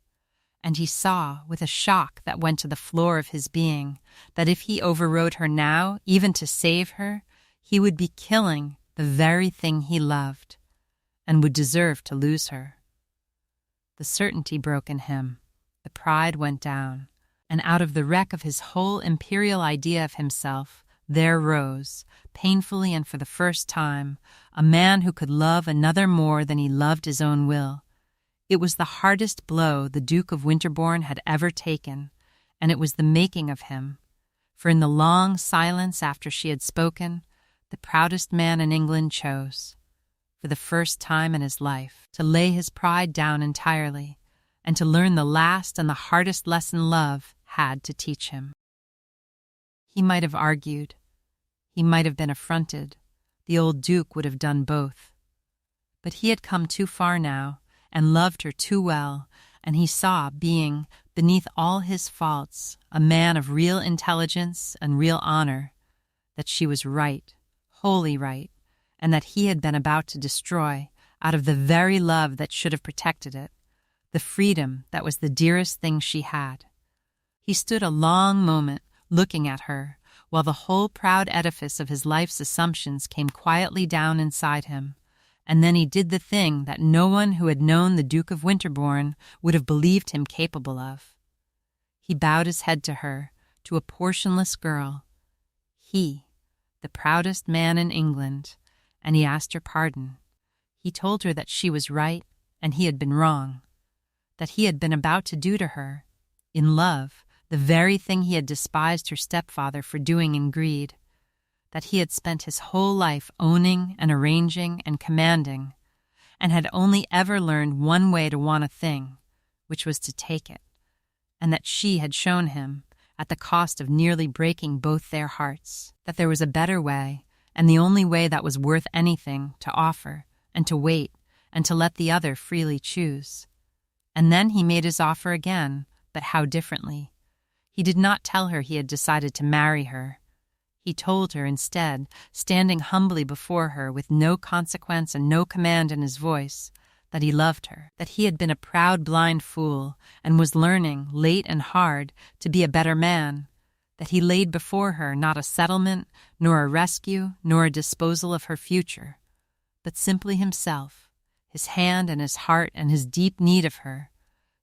And he saw, with a shock that went to the floor of his being, that if he overrode her now, even to save her, he would be killing the very thing he loved, and would deserve to lose her. The certainty broke in him, the pride went down, and out of the wreck of his whole imperial idea of himself, there rose, painfully and for the first time, a man who could love another more than he loved his own will. It was the hardest blow the Duke of Winterbourne had ever taken, and it was the making of him. For in the long silence after she had spoken, the proudest man in England chose, for the first time in his life, to lay his pride down entirely, and to learn the last and the hardest lesson love had to teach him. He might have argued. He might have been affronted. The old Duke would have done both. But he had come too far now, and loved her too well, and he saw, being, beneath all his faults, a man of real intelligence and real honor, that she was right, wholly right, and that he had been about to destroy, out of the very love that should have protected it, the freedom that was the dearest thing she had. He stood a long moment, looking at her, while the whole proud edifice of his life's assumptions came quietly down inside him, and then he did the thing that no one who had known the Duke of Winterbourne would have believed him capable of. He bowed his head to her, to a portionless girl, he, the proudest man in England, and he asked her pardon. He told her that she was right and he had been wrong, that he had been about to do to her, in love, the very thing he had despised her stepfather for doing in greed, that he had spent his whole life owning and arranging and commanding, and had only ever learned one way to want a thing, which was to take it, and that she had shown him, at the cost of nearly breaking both their hearts, that there was a better way, and the only way that was worth anything, to offer, and to wait, and to let the other freely choose. And then he made his offer again, but how differently. He did not tell her he had decided to marry her. He told her instead, standing humbly before her with no consequence and no command in his voice, that he loved her, that he had been a proud blind fool and was learning, late and hard, to be a better man, that he laid before her not a settlement, nor a rescue, nor a disposal of her future, but simply himself, his hand and his heart and his deep need of her,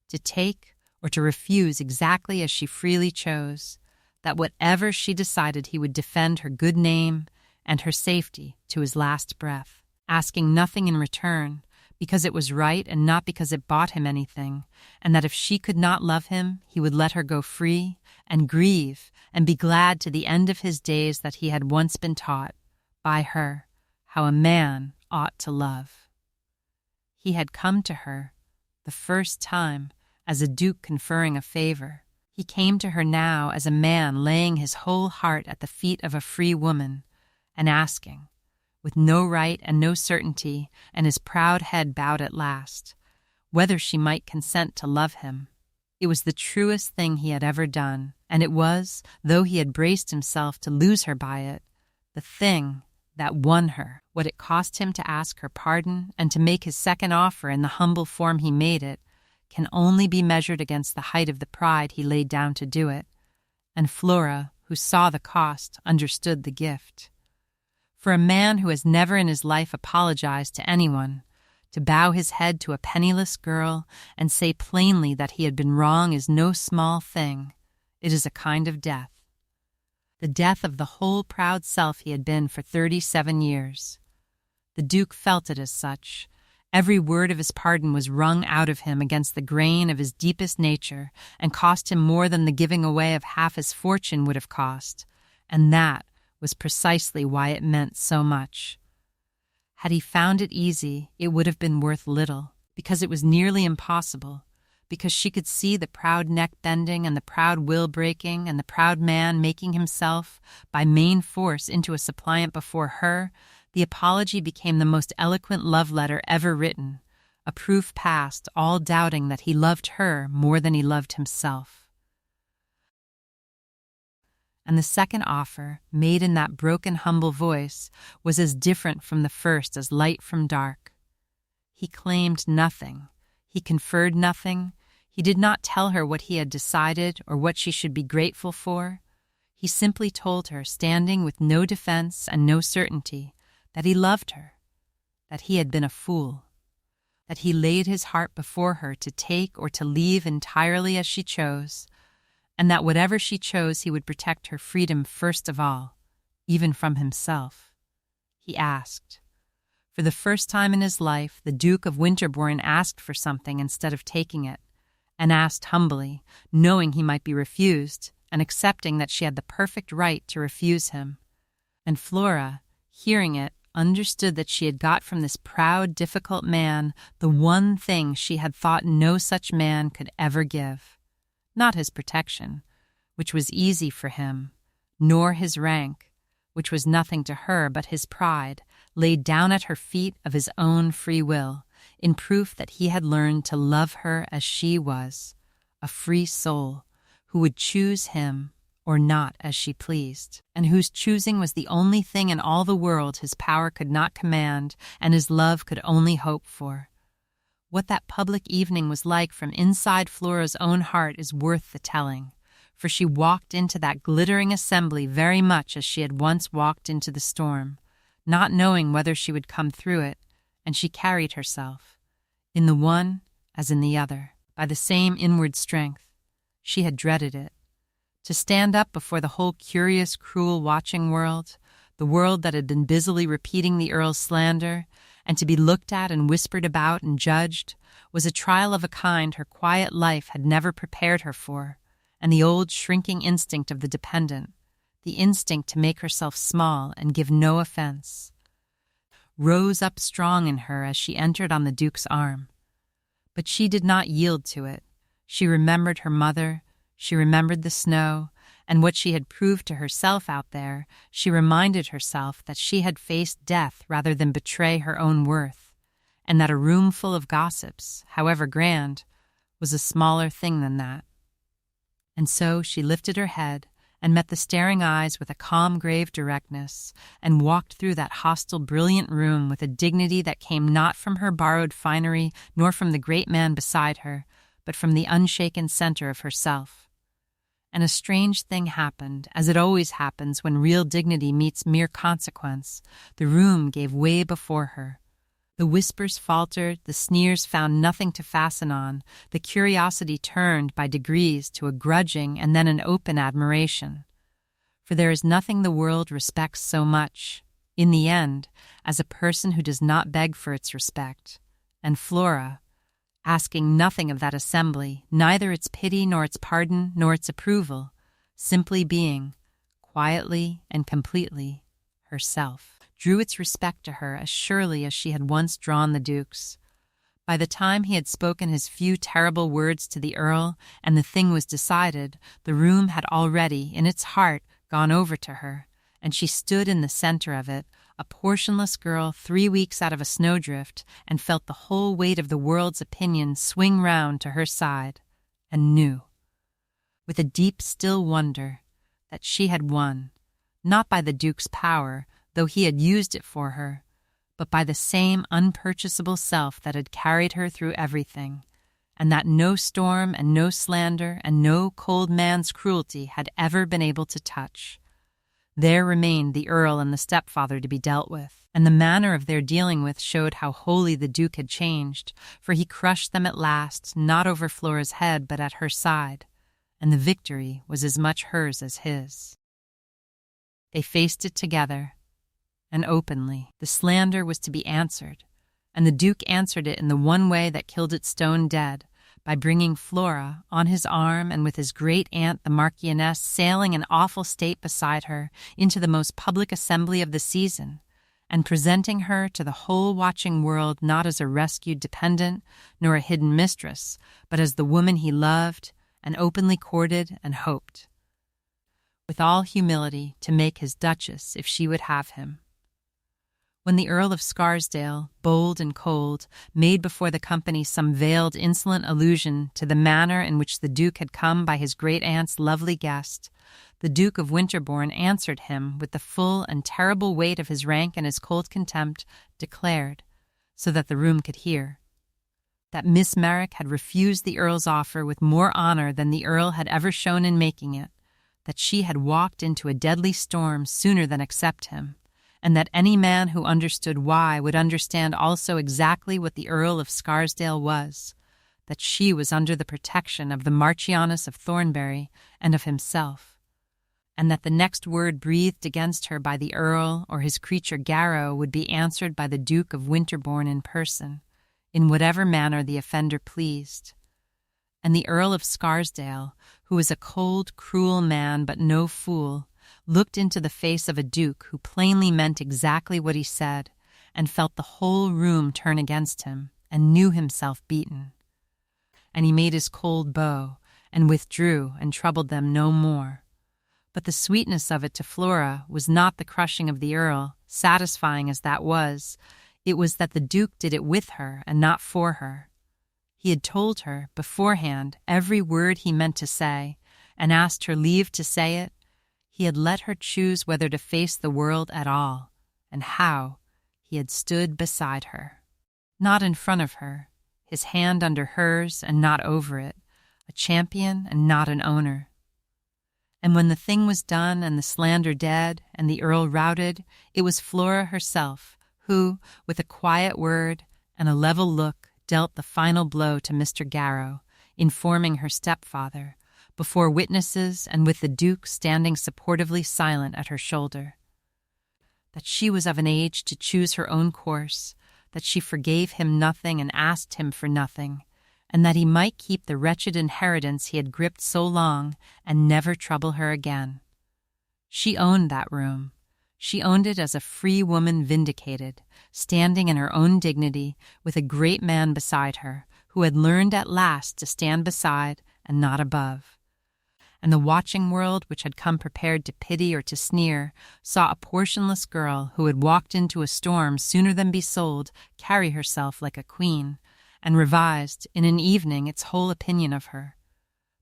to take or to refuse exactly as she freely chose, that whatever she decided he would defend her good name and her safety to his last breath, asking nothing in return, because it was right and not because it bought him anything, and that if she could not love him, he would let her go free and grieve and be glad to the end of his days that he had once been taught, by her, how a man ought to love. He had come to her, the first time, as a duke conferring a favor. He came to her now as a man laying his whole heart at the feet of a free woman, and asking, with no right and no certainty, and his proud head bowed at last, whether she might consent to love him. It was the truest thing he had ever done, and it was, though he had braced himself to lose her by it, the thing that won her. What it cost him to ask her pardon and to make his second offer in the humble form he made it, can only be measured against the height of the pride he laid down to do it, and Flora, who saw the cost, understood the gift. For a man who has never in his life apologized to anyone, to bow his head to a penniless girl and say plainly that he had been wrong is no small thing. It is a kind of death. The death of the whole proud self he had been for 37 years. The Duke felt it as such. Every word of his pardon was wrung out of him against the grain of his deepest nature and cost him more than the giving away of half his fortune would have cost, and that was precisely why it meant so much. Had he found it easy, it would have been worth little, because it was nearly impossible, because she could see the proud neck bending and the proud will breaking and the proud man making himself, by main force, into a suppliant before her. The apology became the most eloquent love letter ever written, a proof past all doubting that he loved her more than he loved himself. And the second offer, made in that broken, humble voice, was as different from the first as light from dark. He claimed nothing. He conferred nothing. He did not tell her what he had decided or what she should be grateful for. He simply told her, standing with no defense and no certainty, that he loved her, that he had been a fool, that he laid his heart before her to take or to leave entirely as she chose, and that whatever she chose he would protect her freedom first of all, even from himself. He asked. For the first time in his life, the Duke of Winterbourne asked for something instead of taking it, and asked humbly, knowing he might be refused, and accepting that she had the perfect right to refuse him. And Flora, hearing it, understood that she had got from this proud, difficult man the one thing she had thought no such man could ever give. Not his protection, which was easy for him, nor his rank, which was nothing to her, but his pride, laid down at her feet of his own free will, in proof that he had learned to love her as she was, a free soul, who would choose him or not as she pleased, and whose choosing was the only thing in all the world his power could not command and his love could only hope for. What that public evening was like from inside Flora's own heart is worth the telling, for she walked into that glittering assembly very much as she had once walked into the storm, not knowing whether she would come through it, and she carried herself, in the one as in the other, by the same inward strength. She had dreaded it. To stand up before the whole curious, cruel, watching world, the world that had been busily repeating the Earl's slander, and to be looked at and whispered about and judged, was a trial of a kind her quiet life had never prepared her for, and the old shrinking instinct of the dependent, the instinct to make herself small and give no offense, rose up strong in her as she entered on the Duke's arm. But she did not yield to it. She remembered her mother, she remembered the snow, and what she had proved to herself out there. She reminded herself that she had faced death rather than betray her own worth, and that a room full of gossips, however grand, was a smaller thing than that. And so she lifted her head and met the staring eyes with a calm, grave directness, and walked through that hostile, brilliant room with a dignity that came not from her borrowed finery nor from the great man beside her, but from the unshaken center of herself. And a strange thing happened, as it always happens when real dignity meets mere consequence. The room gave way before her. The whispers faltered, the sneers found nothing to fasten on, the curiosity turned by degrees to a grudging and then an open admiration. For there is nothing the world respects so much, in the end, as a person who does not beg for its respect. And Flora, asking nothing of that assembly, neither its pity nor its pardon nor its approval, simply being, quietly and completely, herself, drew its respect to her as surely as she had once drawn the Duke's. By the time he had spoken his few terrible words to the Earl and the thing was decided, the room had already, in its heart, gone over to her, and she stood in the center of it, a portionless girl 3 weeks out of a snowdrift, and felt the whole weight of the world's opinion swing round to her side, and knew, with a deep, still wonder, that she had won, not by the Duke's power, though he had used it for her, but by the same unpurchasable self that had carried her through everything, and that no storm and no slander and no cold man's cruelty had ever been able to touch. There remained the Earl and the stepfather to be dealt with, and the manner of their dealing with showed how wholly the Duke had changed, for he crushed them at last, not over Flora's head but at her side, and the victory was as much hers as his. They faced it together, and openly. The slander was to be answered, and the Duke answered it in the one way that killed it stone dead, by bringing Flora on his arm and with his great-aunt the Marchioness sailing in awful state beside her into the most public assembly of the season, and presenting her to the whole watching world not as a rescued dependent nor a hidden mistress, but as the woman he loved and openly courted and hoped, with all humility to make his duchess if she would have him. When the Earl of Scarsdale, bold and cold, made before the company some veiled, insolent allusion to the manner in which the Duke had come by his great-aunt's lovely guest, the Duke of Winterbourne answered him with the full and terrible weight of his rank and his cold contempt, declared, so that the room could hear, that Miss Merrick had refused the Earl's offer with more honor than the Earl had ever shown in making it, that she had walked into a deadly storm sooner than accept him, and that any man who understood why would understand also exactly what the Earl of Scarsdale was, that she was under the protection of the Marchioness of Thornbury and of himself, and that the next word breathed against her by the Earl or his creature Garrow would be answered by the Duke of Winterbourne in person, in whatever manner the offender pleased. And the Earl of Scarsdale, who was a cold, cruel man but no fool, looked into the face of a duke who plainly meant exactly what he said, and felt the whole room turn against him, and knew himself beaten. And he made his cold bow, and withdrew, and troubled them no more. But the sweetness of it to Flora was not the crushing of the Earl, satisfying as that was. It was that the Duke did it with her, and not for her. He had told her, beforehand, every word he meant to say, and asked her leave to say it. He had let her choose whether to face the world at all, and how. He had stood beside her. Not in front of her, his hand under hers and not over it, a champion and not an owner. And when the thing was done and the slander dead and the Earl routed, it was Flora herself who, with a quiet word and a level look, dealt the final blow to Mr. Garrow, informing her stepfather, before witnesses and with the Duke standing supportively silent at her shoulder, that she was of an age to choose her own course, that she forgave him nothing and asked him for nothing, and that he might keep the wretched inheritance he had gripped so long and never trouble her again. She owned that room. She owned it as a free woman vindicated, standing in her own dignity with a great man beside her, who had learned at last to stand beside and not above. And the watching world, which had come prepared to pity or to sneer, saw a portionless girl who had walked into a storm sooner than be sold carry herself like a queen, and revised, in an evening, its whole opinion of her.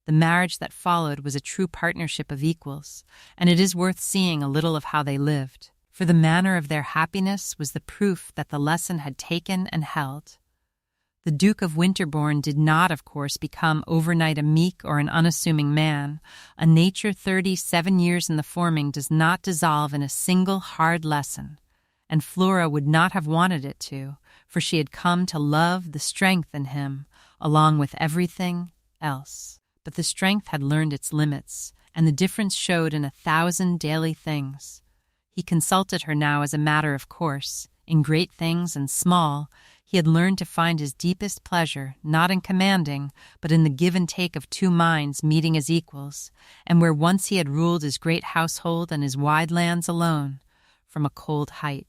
The marriage that followed was a true partnership of equals, and it is worth seeing a little of how they lived, for the manner of their happiness was the proof that the lesson had taken and held. The Duke of Winterbourne did not, of course, become overnight a meek or an unassuming man. A nature 37 years in the forming does not dissolve in a single hard lesson, and Flora would not have wanted it to, for she had come to love the strength in him, along with everything else. But the strength had learned its limits, and the difference showed in 1,000 daily things. He consulted her now as a matter of course. In great things and small, he had learned to find his deepest pleasure not in commanding, but in the give and take of two minds meeting as equals, and where once he had ruled his great household and his wide lands alone, from a cold height.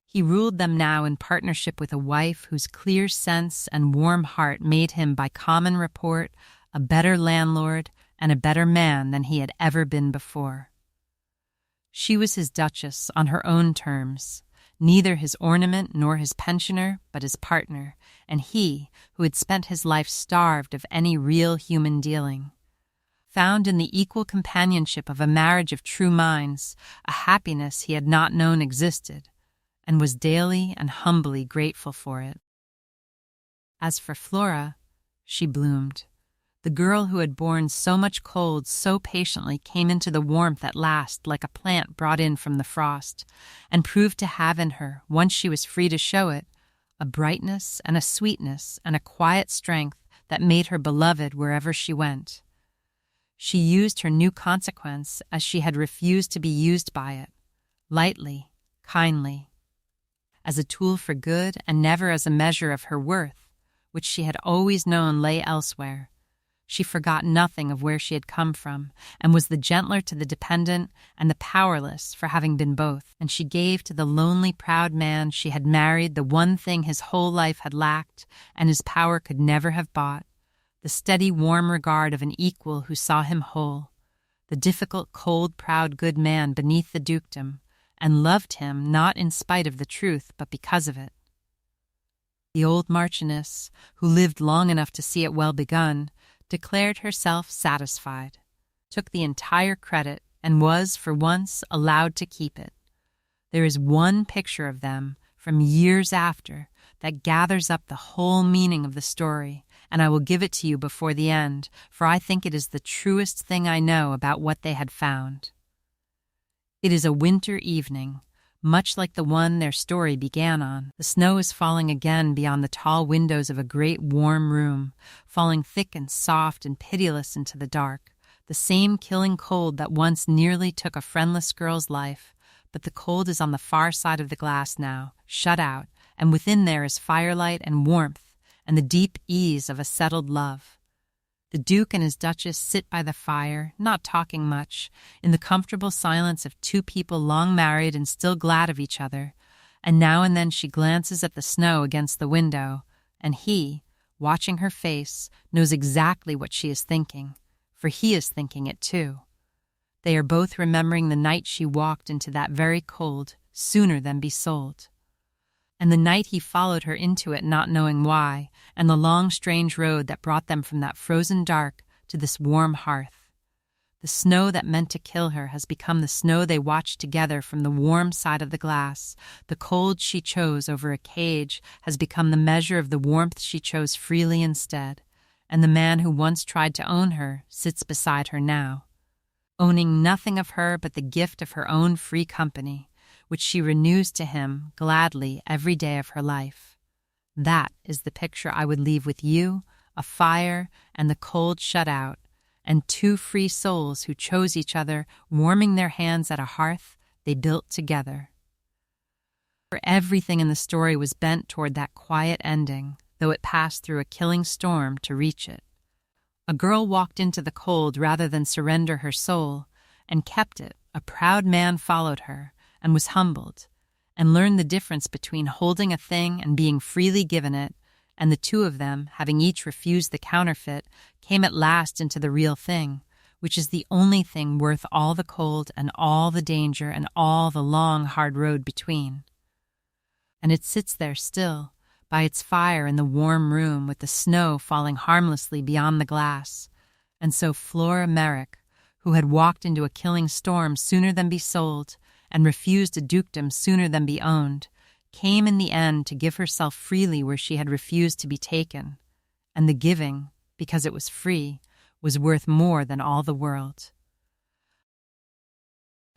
He ruled them now in partnership with a wife whose clear sense and warm heart made him, by common report, a better landlord and a better man than he had ever been before. She was his duchess on her own terms, neither his ornament nor his pensioner, but his partner, and he, who had spent his life starved of any real human dealing, found in the equal companionship of a marriage of true minds a happiness he had not known existed, and was daily and humbly grateful for it. As for Flora, she bloomed. The girl who had borne so much cold so patiently came into the warmth at last like a plant brought in from the frost, and proved to have in her, once she was free to show it, a brightness and a sweetness and a quiet strength that made her beloved wherever she went. She used her new consequence as she had refused to be used by it, lightly, kindly, as a tool for good and never as a measure of her worth, which she had always known lay elsewhere. She forgot nothing of where she had come from, and was the gentler to the dependent and the powerless for having been both. And she gave to the lonely, proud man she had married the one thing his whole life had lacked and his power could never have bought, the steady, warm regard of an equal who saw him whole, the difficult, cold, proud, good man beneath the dukedom, and loved him not in spite of the truth but because of it. The old Marchioness, who lived long enough to see it well begun, declared herself satisfied, took the entire credit, and was, for once, allowed to keep it. There is one picture of them, from years after, that gathers up the whole meaning of the story, and I will give it to you before the end, for I think it is the truest thing I know about what they had found. It is a winter evening, much like the one their story began on. The snow is falling again beyond the tall windows of a great warm room, falling thick and soft and pitiless into the dark, the same killing cold that once nearly took a friendless girl's life, but the cold is on the far side of the glass now, shut out, and within there is firelight and warmth and the deep ease of a settled love. The Duke and his Duchess sit by the fire, not talking much, in the comfortable silence of two people long married and still glad of each other, and now and then she glances at the snow against the window, and he, watching her face, knows exactly what she is thinking, for he is thinking it too. They are both remembering the night she walked into that very cold, sooner than be sold, and the night he followed her into it not knowing why, and the long strange road that brought them from that frozen dark to this warm hearth. The snow that meant to kill her has become the snow they watched together from the warm side of the glass. The cold she chose over a cage has become the measure of the warmth she chose freely instead, and the man who once tried to own her sits beside her now, owning nothing of her but the gift of her own free company, which she renews to him gladly every day of her life. That is the picture I would leave with you, a fire and the cold shut out, and two free souls who chose each other, warming their hands at a hearth they built together. For everything in the story was bent toward that quiet ending, though it passed through a killing storm to reach it. A girl walked into the cold rather than surrender her soul, and kept it. A proud man followed her, and was humbled, and learned the difference between holding a thing and being freely given it, and the two of them, having each refused the counterfeit, came at last into the real thing, which is the only thing worth all the cold and all the danger and all the long, hard road between. And it sits there still, by its fire in the warm room, with the snow falling harmlessly beyond the glass, and so Flora Merrick, who had walked into a killing storm sooner than be sold, and refused a dukedom sooner than be owned, came in the end to give herself freely where she had refused to be taken, and the giving, because it was free, was worth more than all the world.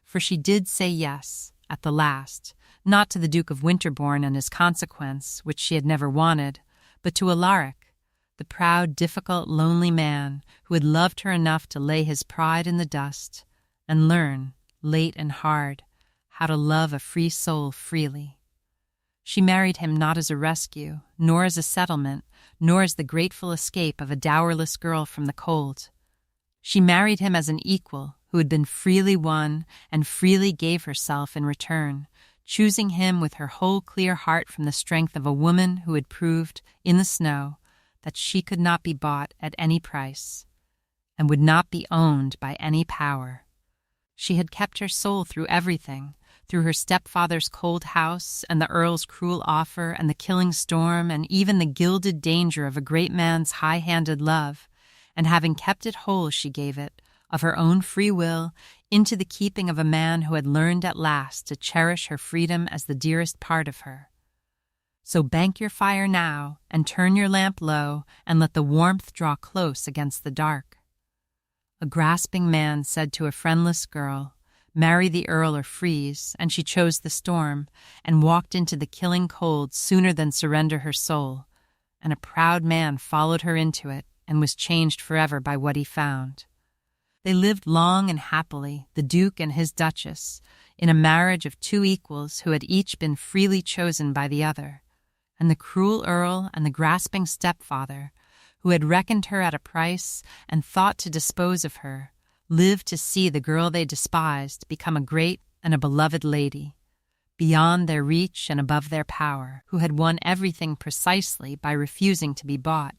For she did say yes, at the last, not to the Duke of Winterbourne and his consequence, which she had never wanted, but to Alaric, the proud, difficult, lonely man who had loved her enough to lay his pride in the dust and learn, late and hard, how to love a free soul freely. She married him not as a rescue, nor as a settlement, nor as the grateful escape of a dowerless girl from the cold. She married him as an equal who had been freely won and freely gave herself in return, choosing him with her whole clear heart from the strength of a woman who had proved, in the snow, that she could not be bought at any price, and would not be owned by any power. She had kept her soul through everything, through her stepfather's cold house and the Earl's cruel offer and the killing storm and even the gilded danger of a great man's high-handed love, and having kept it whole she gave it, of her own free will, into the keeping of a man who had learned at last to cherish her freedom as the dearest part of her. So bank your fire now, and turn your lamp low, and let the warmth draw close against the dark. A grasping man said to a friendless girl, "Marry the Earl or freeze," and she chose the storm, and walked into the killing cold sooner than surrender her soul, and a proud man followed her into it, and was changed forever by what he found. They lived long and happily, the Duke and his Duchess, in a marriage of two equals who had each been freely chosen by the other, and the cruel Earl and the grasping stepfather, who had reckoned her at a price and thought to dispose of her, lived to see the girl they despised become a great and a beloved lady, beyond their reach and above their power, who had won everything precisely by refusing to be bought.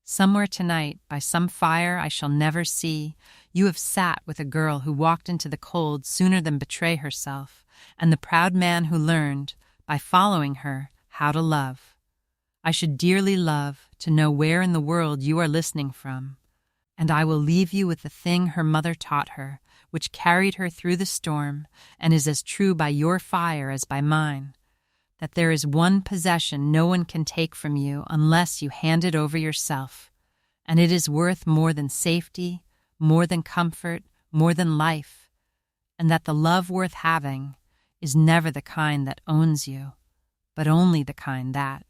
Somewhere tonight, by some fire I shall never see, you have sat with a girl who walked into the cold sooner than betray herself, and the proud man who learned, by following her, how to love. I should dearly love to know where in the world you are listening from, and I will leave you with the thing her mother taught her, which carried her through the storm, and is as true by your fire as by mine, that there is one possession no one can take from you unless you hand it over yourself, and it is worth more than safety, more than comfort, more than life, and that the love worth having is never the kind that owns you, but only the kind that,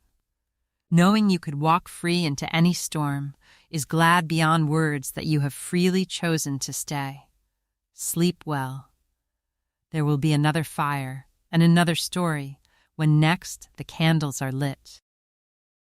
knowing you could walk free into any storm, is glad beyond words that you have freely chosen to stay. Sleep well. There will be another fire and another story when next the candles are lit.